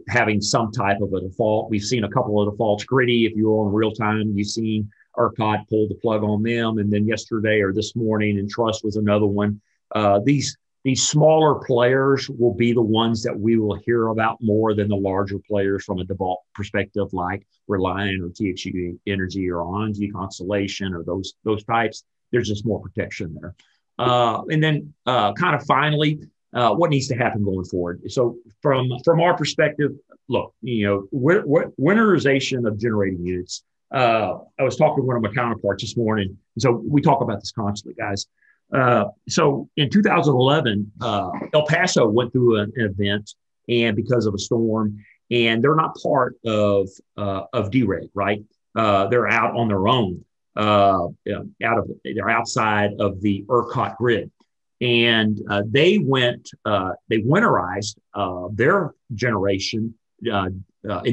S3: having some type of a default. We've seen a couple of defaults. Gritty, if you're on real time, you've seen ERCOT pull the plug on them. And then yesterday or this morning, and Trust was another one. These smaller players will be the ones that we will hear about more than the larger players from a default perspective, like Reliant or TXU Energy or ONG Constellation or those types. There's just more protection there. And then kind of finally, what needs to happen going forward? So from our perspective, look, winterization of generating units. I was talking to one of my counterparts this morning. So we talk about this constantly, guys. So in 2011, El Paso went through an event, and because of a storm, and they're not part of DREG, right? They're out on their own. They're outside of the ERCOT grid, and they winterized their generation in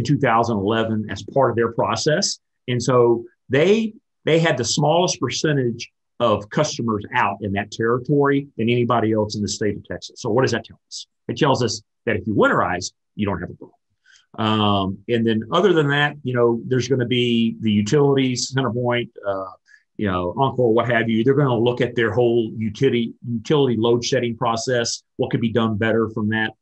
S3: 2011 as part of their process, and so they they had the smallest percentage of customers out in that territory than anybody else in the state of Texas. So what does that tell us? It tells us that if you winterize, you don't have a problem. And then other than that, there's going to be the utilities, CenterPoint, Encore, what have you. They're going to look at their whole utility load shedding process, what could be done better from that.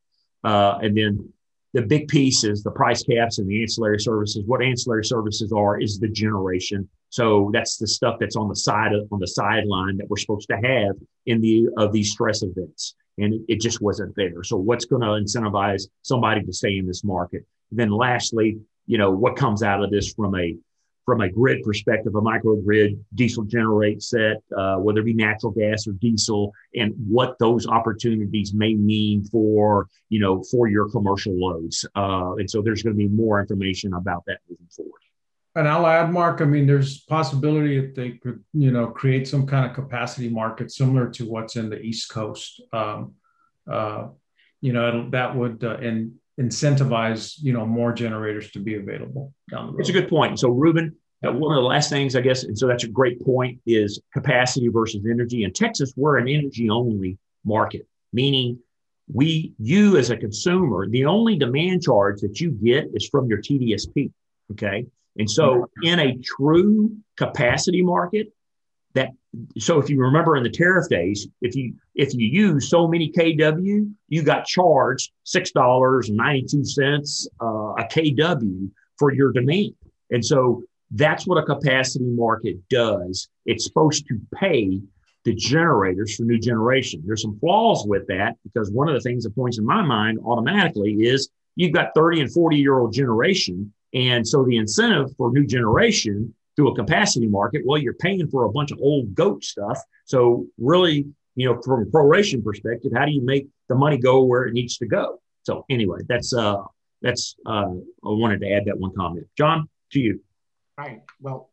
S3: And then the big piece is the price caps and the ancillary services. What ancillary services is the generation. So that's the stuff that's on the sideline that we're supposed to have in these stress events. And it just wasn't there. So what's going to incentivize somebody to stay in this market? And then lastly, what comes out of this from a grid perspective, a microgrid diesel generate set, whether it be natural gas or diesel, and what those opportunities may mean for your commercial loads. And so there's going to be more information about that moving forward.
S4: And I'll add, Mark, there's possibility that they could, create some kind of capacity market similar to what's in the East Coast. That would incentivize, more generators to be available down the road.
S3: It's a good point. So, Ruben, one of the last things, I guess, and so that's a great point, is capacity versus energy. In Texas, we're an energy-only market, meaning you as a consumer, the only demand charge that you get is from your TDSP, okay? And so in a true capacity market, so if you remember in the tariff days, if you use so many kW, you got charged $6.92 a kW for your demand. And so that's what a capacity market does. It's supposed to pay the generators for new generation. There's some flaws with that, because one of the things that points in my mind automatically is you've got 30 and 40-year-old generation. And so the incentive for new generation through a capacity market, well, you're paying for a bunch of old goat stuff. So really, from a proration perspective, how do you make the money go where it needs to go? So anyway, that's I wanted to add that one comment. John, to you.
S1: Right. Well,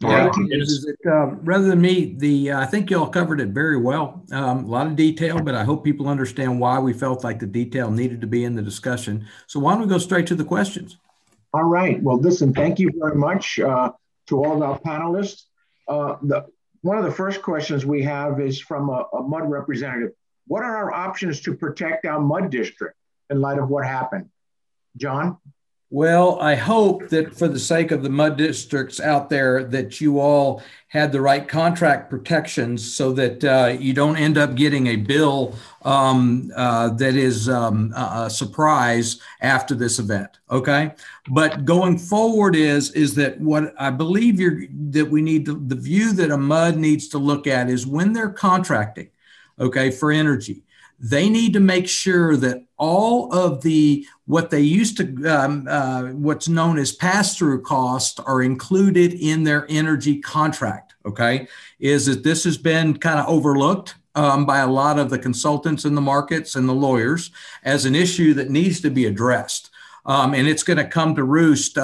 S2: rather than me, I think y'all covered it very well. A lot of detail, but I hope people understand why we felt like the detail needed to be in the discussion. So why don't we go straight to the questions?
S1: All right. Well, listen, thank you very much to all of our panelists. One of the first questions we have is from a MUD representative. What are our options to protect our MUD district in light of what happened? John?
S2: Well, I hope that for the sake of the MUD districts out there, that you all had the right contract protections so that you don't end up getting a bill that is a surprise after this event. Okay. But going forward is that what I believe the view that a MUD needs to look at is when they're contracting, okay, for energy, they need to make sure that all of what they used to, what's known as pass-through costs are included in their energy contract, okay? Is that this has been kind of overlooked by a lot of the consultants in the markets and the lawyers as an issue that needs to be addressed. And it's going to come to roost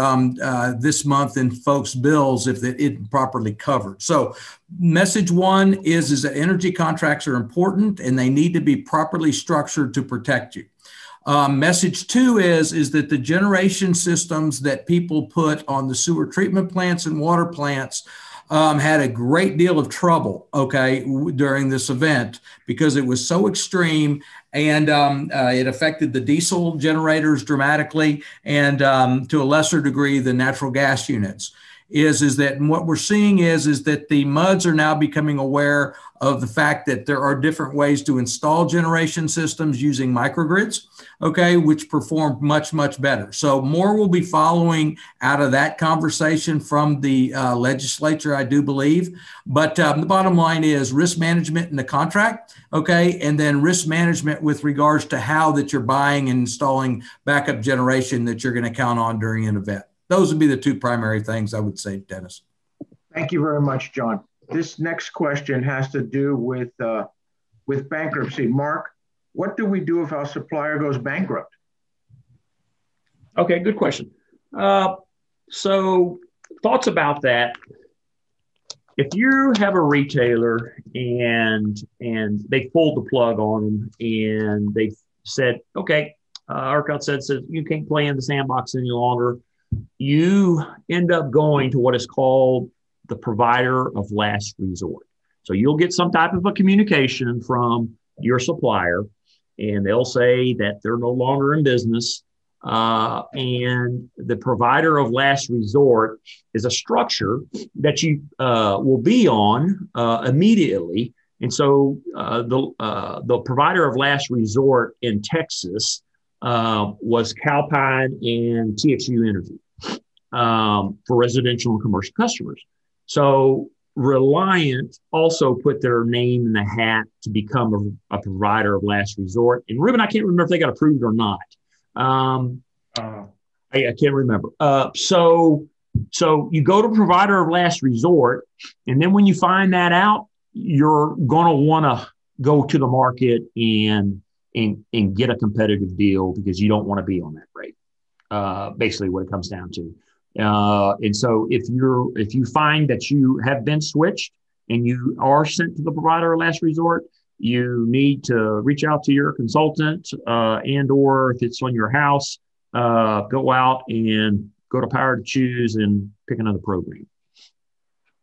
S2: this month in folks' bills if it isn't properly covered. So message one is that energy contracts are important and they need to be properly structured to protect you. Message two is that the generation systems that people put on the sewer treatment plants and water plants had a great deal of trouble, okay, during this event because it was so extreme and it affected the diesel generators dramatically and to a lesser degree the natural gas units. Is that and what we're seeing is that the MUDs are now becoming aware of the fact that there are different ways to install generation systems using microgrids, okay, which perform much, much better. So more will be following out of that conversation from the legislature, I do believe. But the bottom line is risk management in the contract, okay, and then risk management with regards to how that you're buying and installing backup generation that you're going to count on during an event. Those would be the two primary things I would say, Dennis.
S1: Thank you very much, John. This next question has to do with bankruptcy. Mark, what do we do if our supplier goes bankrupt?
S3: Okay, good question. So thoughts about that. If you have a retailer and they pulled the plug on them and they said, okay, ERCOT says you can't play in the sandbox any longer, you end up going to what is called the provider of last resort. So you'll get some type of a communication from your supplier, and they'll say that they're no longer in business. And the provider of last resort is a structure that you will be on immediately. And so the provider of last resort in Texas was Calpine and TXU Energy for residential and commercial customers. So Reliant also put their name in the hat to become a provider of last resort. And Ruben, I can't remember if they got approved or not. I can't remember. So you go to provider of last resort, and then when you find that out, you're going to want to go to the market and get a competitive deal because you don't want to be on that rate. Basically, what it comes down to. And so if you find that you have been switched and you are sent to the provider of last resort, you need to reach out to your consultant and or if it's on your house, go out and go to Power to Choose and pick another program.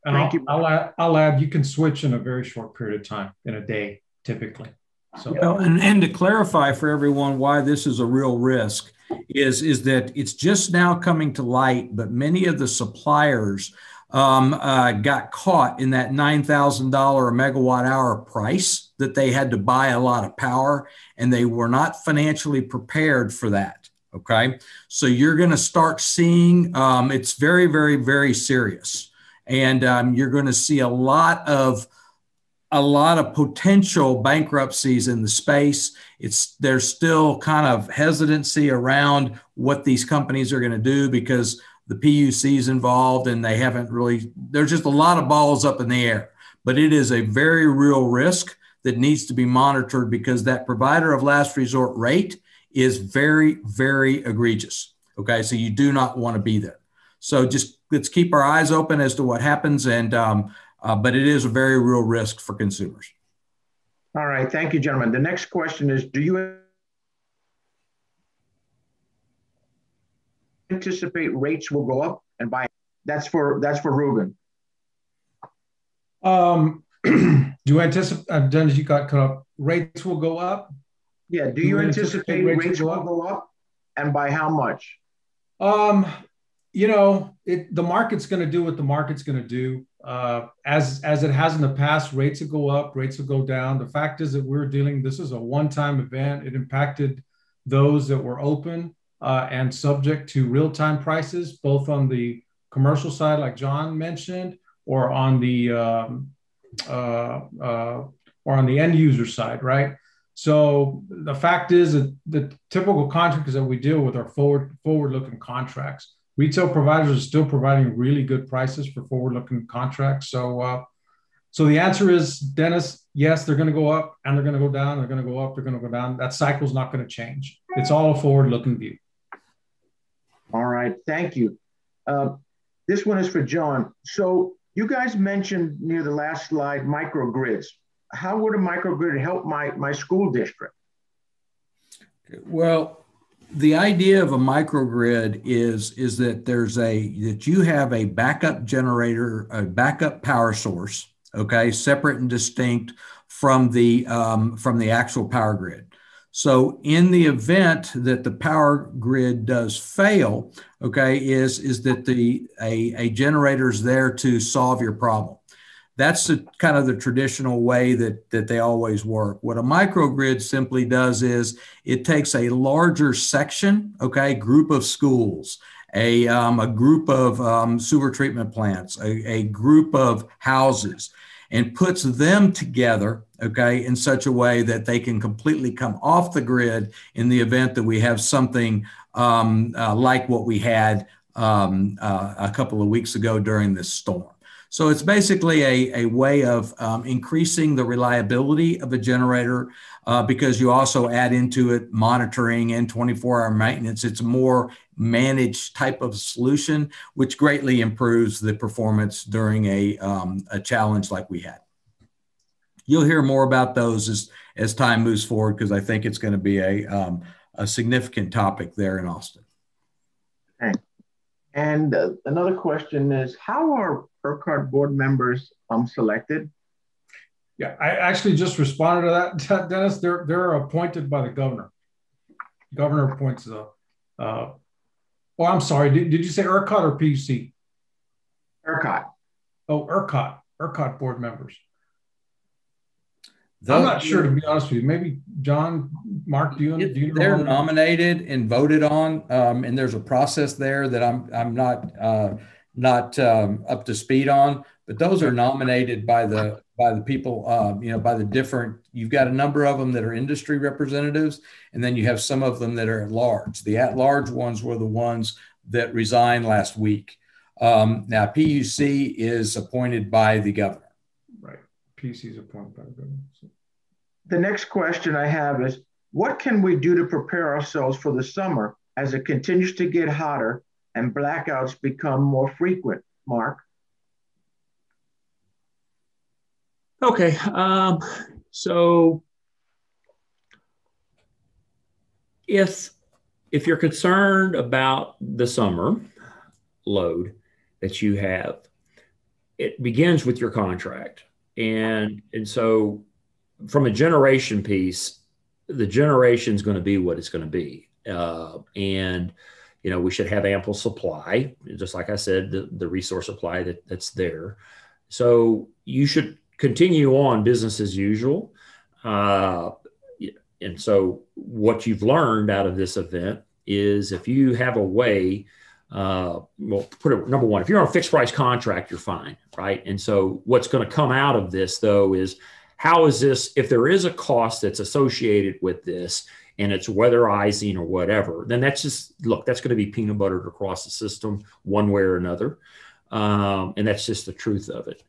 S4: And I'll add, you can switch in a very short period of time, in a day, typically. So,
S2: well, and to clarify for everyone why this is a real risk is that it's just now coming to light, but many of the suppliers got caught in that $9,000 a megawatt hour price that they had to buy a lot of power, and they were not financially prepared for that. Okay. So you're going to start seeing it's very, very, very serious. And you're going to see a lot of potential bankruptcies in the space. There's still kind of hesitancy around what these companies are going to do because the PUC is involved and they haven't really, there's just a lot of balls up in the air, but it is a very real risk that needs to be monitored because that provider of last resort rate is very, very egregious. Okay. So you do not want to be there. So just let's keep our eyes open as to what happens. And, but it is a very real risk for consumers.
S1: All right. Thank you, gentlemen. The next question is, do you anticipate rates will go up and buy? That's for Ruben.
S4: Do you anticipate, Dennis, you got cut up, rates will go up?
S1: Yeah. Do you anticipate rates will go up and by how much?
S4: You know, the market's going to do what the market's going to do. As it has in the past, rates will go up, rates will go down. The fact is that this is a one-time event. It impacted those that were open and subject to real-time prices, both on the commercial side, like John mentioned, or on the end user side, right? So the fact is that the typical contractors that we deal with are forward-looking contracts. Retail providers are still providing really good prices for forward-looking contracts. So the answer is, Dennis, yes, they're going to go up and they're going to go down. They're going to go up. They're going to go down. That cycle is not going to change. It's all a forward-looking view.
S1: All right. Thank you. This one is for John. So you guys mentioned near the last slide, microgrids. How would a microgrid help my school district?
S2: Well, the idea of a microgrid is that that you have a backup generator, a backup power source, okay, separate and distinct from the actual power grid. So in the event that the power grid does fail, okay, is that a generator is there to solve your problem. That's kind of the traditional way that they always work. What a microgrid simply does is it takes a larger section, okay, group of schools, a group of sewer treatment plants, a group of houses, and puts them together, okay, in such a way that they can completely come off the grid in the event that we have something like what we had a couple of weeks ago during this storm. So it's basically a way of increasing the reliability of a generator because you also add into it monitoring and 24-hour maintenance. It's a more managed type of solution, which greatly improves the performance during a challenge like we had. You'll hear more about those as time moves forward because I think it's going to be a significant topic there in Austin.
S1: Okay. And another question is, how are ERCOT board members selected?
S4: Yeah, I actually just responded to that, Dennis. They're appointed by the governor. Governor appoints the. Oh, I'm sorry. Did you say ERCOT or PUC?
S1: ERCOT.
S4: Oh, ERCOT board members. I'm not sure, to be honest with you. Maybe John, Mark, do you know?
S2: They're nominated and voted on, and there's a process there that I'm not up to speed on. But those are nominated by the people, by the different. You've got a number of them that are industry representatives, and then you have some of them that are at large. The at large ones were the ones that resigned last week. Now PUC is appointed by the governor.
S4: Right, PUC is appointed by the governor. So.
S1: The next question I have is, what can we do to prepare ourselves for the summer as it continues to get hotter and blackouts become more frequent? Mark?
S3: Okay, so if you're concerned about the summer load that you have, it begins with your contract. And so from a generation piece, the generation is going to be what it's going to be. And, we should have ample supply, just like I said, the resource supply that's there. So you should continue on business as usual. And so what you've learned out of this event is if you have a way, put it number one, if you're on a fixed price contract, you're fine, right? And so what's going to come out of this though is, how is this, if there is a cost that's associated with this and it's weatherizing or whatever, then that's going to be peanut buttered across the system one way or another. And that's just the truth of it.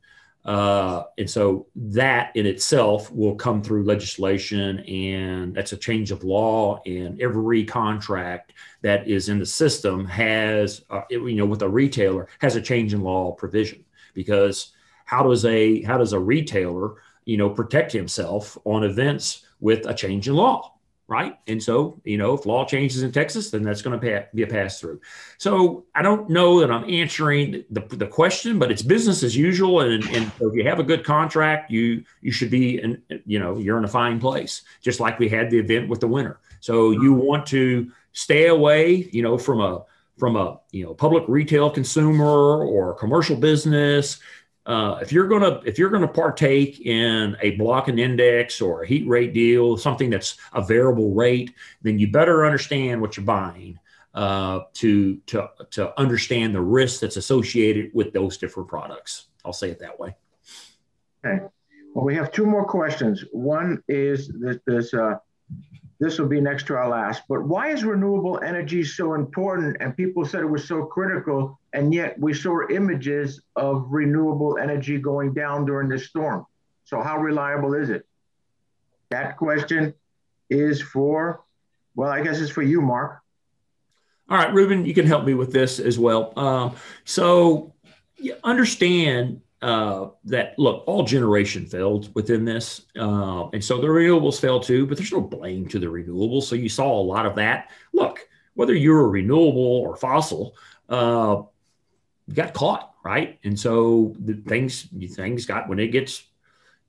S3: And so that in itself will come through legislation, and that's a change of law. And every contract that is in the system has, with a retailer, has a change in law provision. Because how does a retailer, protect himself on events with a change in law, right? And so, if law changes in Texas, then that's going to be a pass through. So I don't know that I'm answering the question, but it's business as usual. And so if you have a good contract, you should be, you're in a fine place, just like we had the event with the winter. So you want to stay away, from a public retail consumer or commercial business. If you're gonna partake in a block and index or a heat rate deal, something that's a variable rate, then you better understand what you're buying to understand the risk that's associated with those different products. I'll say it that way.
S1: Okay. Well, we have two more questions. One is this will be next to our last, but why is renewable energy so important? And people said it was so critical, and yet we saw images of renewable energy going down during this storm. So how reliable is it? That question is I guess it's for you, Mark.
S3: All right, Ruben, you can help me with this as well. So you understand that, look, all generation failed within this. And so the renewables failed too, but there's no blame to the renewables. So you saw a lot of that. Look, whether you're a renewable or fossil, you got caught, right? And so the things got, when it gets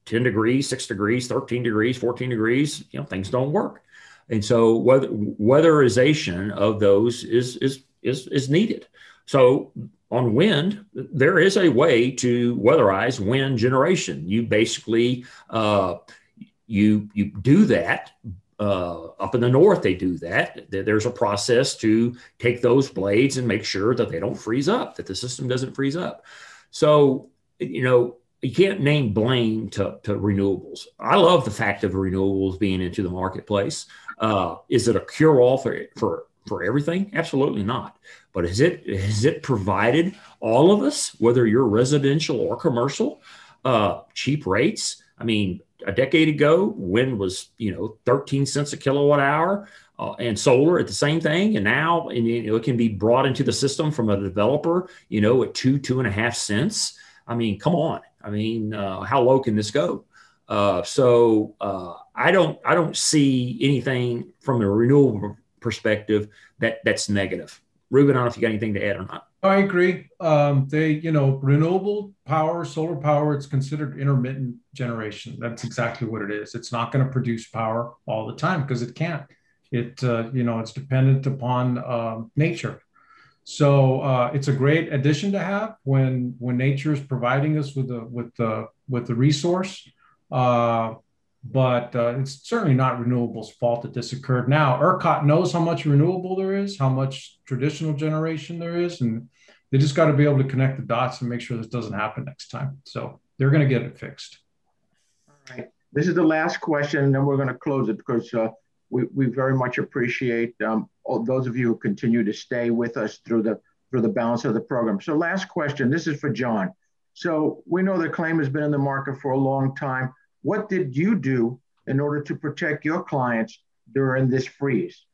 S3: 10 degrees, 6 degrees, 13 degrees, 14 degrees, things don't work. And so weatherization of those is needed. So on wind, there is a way to weatherize wind generation. You basically, you do that. Up in the north, they do that. There's a process to take those blades and make sure that they don't freeze up, that the system doesn't freeze up. So, you can't name blame to renewables. I love the fact of renewables being into the marketplace. Is it a cure-all for everything? Absolutely not. But has it provided all of us, whether you're residential or commercial, cheap rates? I mean, a decade ago, wind was 13 cents a kilowatt hour, and solar at the same thing. And now, it can be brought into the system from a developer, at 2.5 cents. I mean, come on. I mean, how low can this go? So I don't see anything from a renewable perspective that's negative. Ruben, I don't know if you got anything to add or not.
S4: I agree. Renewable power, solar power, it's considered intermittent generation. That's exactly what it is. It's not going to produce power all the time because it can't. It's dependent upon nature. So it's a great addition to have when nature is providing us with the resource. But it's certainly not renewable's fault that this occurred. Now, ERCOT knows how much renewable there is, how much traditional generation there is, and they just got to be able to connect the dots and make sure this doesn't happen next time. So they're going to get it fixed.
S1: All right. This is the last question, and then we're going to close it because we very much appreciate all those of you who continue to stay with us through the balance of the program. So last question, this is for John. So we know that Acclaim has been in the market for a long time. What did you do in order to protect your clients during this freeze?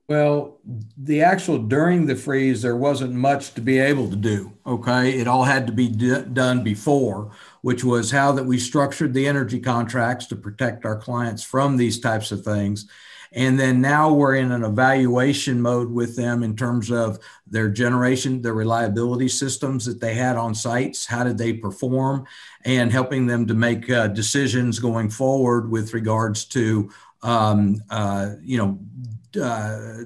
S2: Well, during the freeze, there wasn't much to be able to do, okay? It all had to be done before, which was how that we structured the energy contracts to protect our clients from these types of things. And then now we're in an evaluation mode with them in terms of their generation, their reliability systems that they had on sites, how did they perform, and helping them to make decisions going forward with regards to,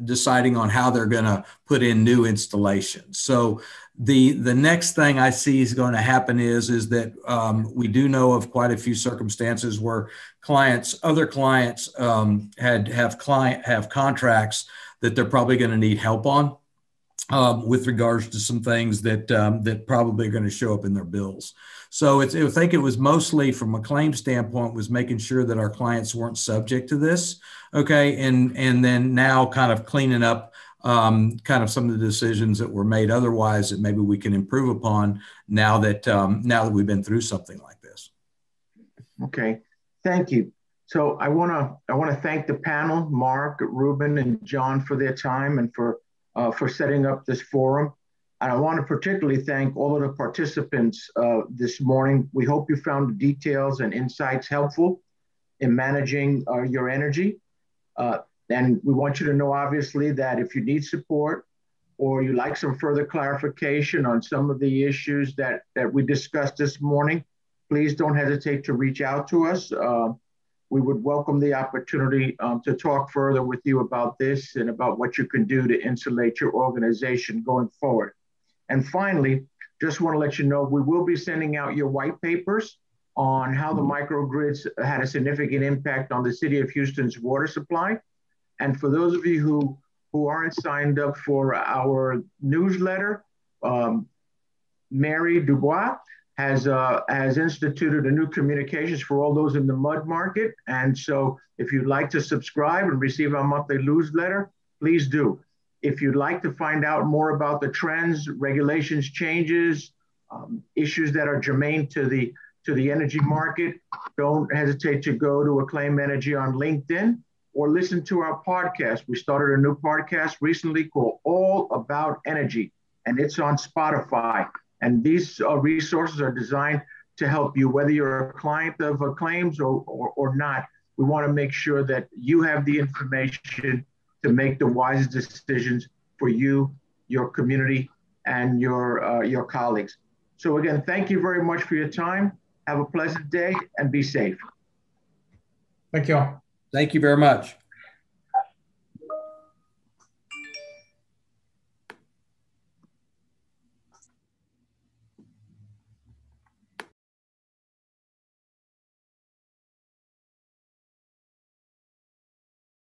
S2: deciding on how they're going to put in new installations. So the next thing I see is going to happen is that we do know of quite a few circumstances where other clients have contracts that they're probably going to need help on with regards to some things that probably are going to show up in their bills. So I think it was mostly from a claim standpoint was making sure that our clients weren't subject to this. Okay. And then now kind of cleaning up kind of some of the decisions that were made otherwise that maybe we can improve upon now that we've been through something like this.
S1: Okay. Thank you. So I want to thank the panel, Mark, Ruben, and John for their time and for setting up this forum. And I want to particularly thank all of the participants this morning. We hope you found the details and insights helpful in managing your energy. And we want you to know, obviously, that if you need support or you like some further clarification on some of the issues that we discussed this morning, please don't hesitate to reach out to us. We would welcome the opportunity to talk further with you about this and about what you can do to insulate your organization going forward. And finally, just want to let you know, we will be sending out your white papers on how the microgrids had a significant impact on the city of Houston's water supply. And for those of you who aren't signed up for our newsletter, Mary Dubois has instituted a new communications for all those in the mud market. And so if you'd like to subscribe and receive our monthly newsletter, please do. If you'd like to find out more about the trends, regulations, changes, issues that are germane to the energy market, don't hesitate to go to Acclaim Energy on LinkedIn or listen to our podcast. We started a new podcast recently called All About Energy, and it's on Spotify. And these resources are designed to help you, whether you're a client of Acclaim's or not. We want to make sure that you have the information to make the wisest decisions for you, your community, and your colleagues. So again, thank you very much for your time. Have a pleasant day and be safe.
S4: Thank you all.
S2: Thank you very much.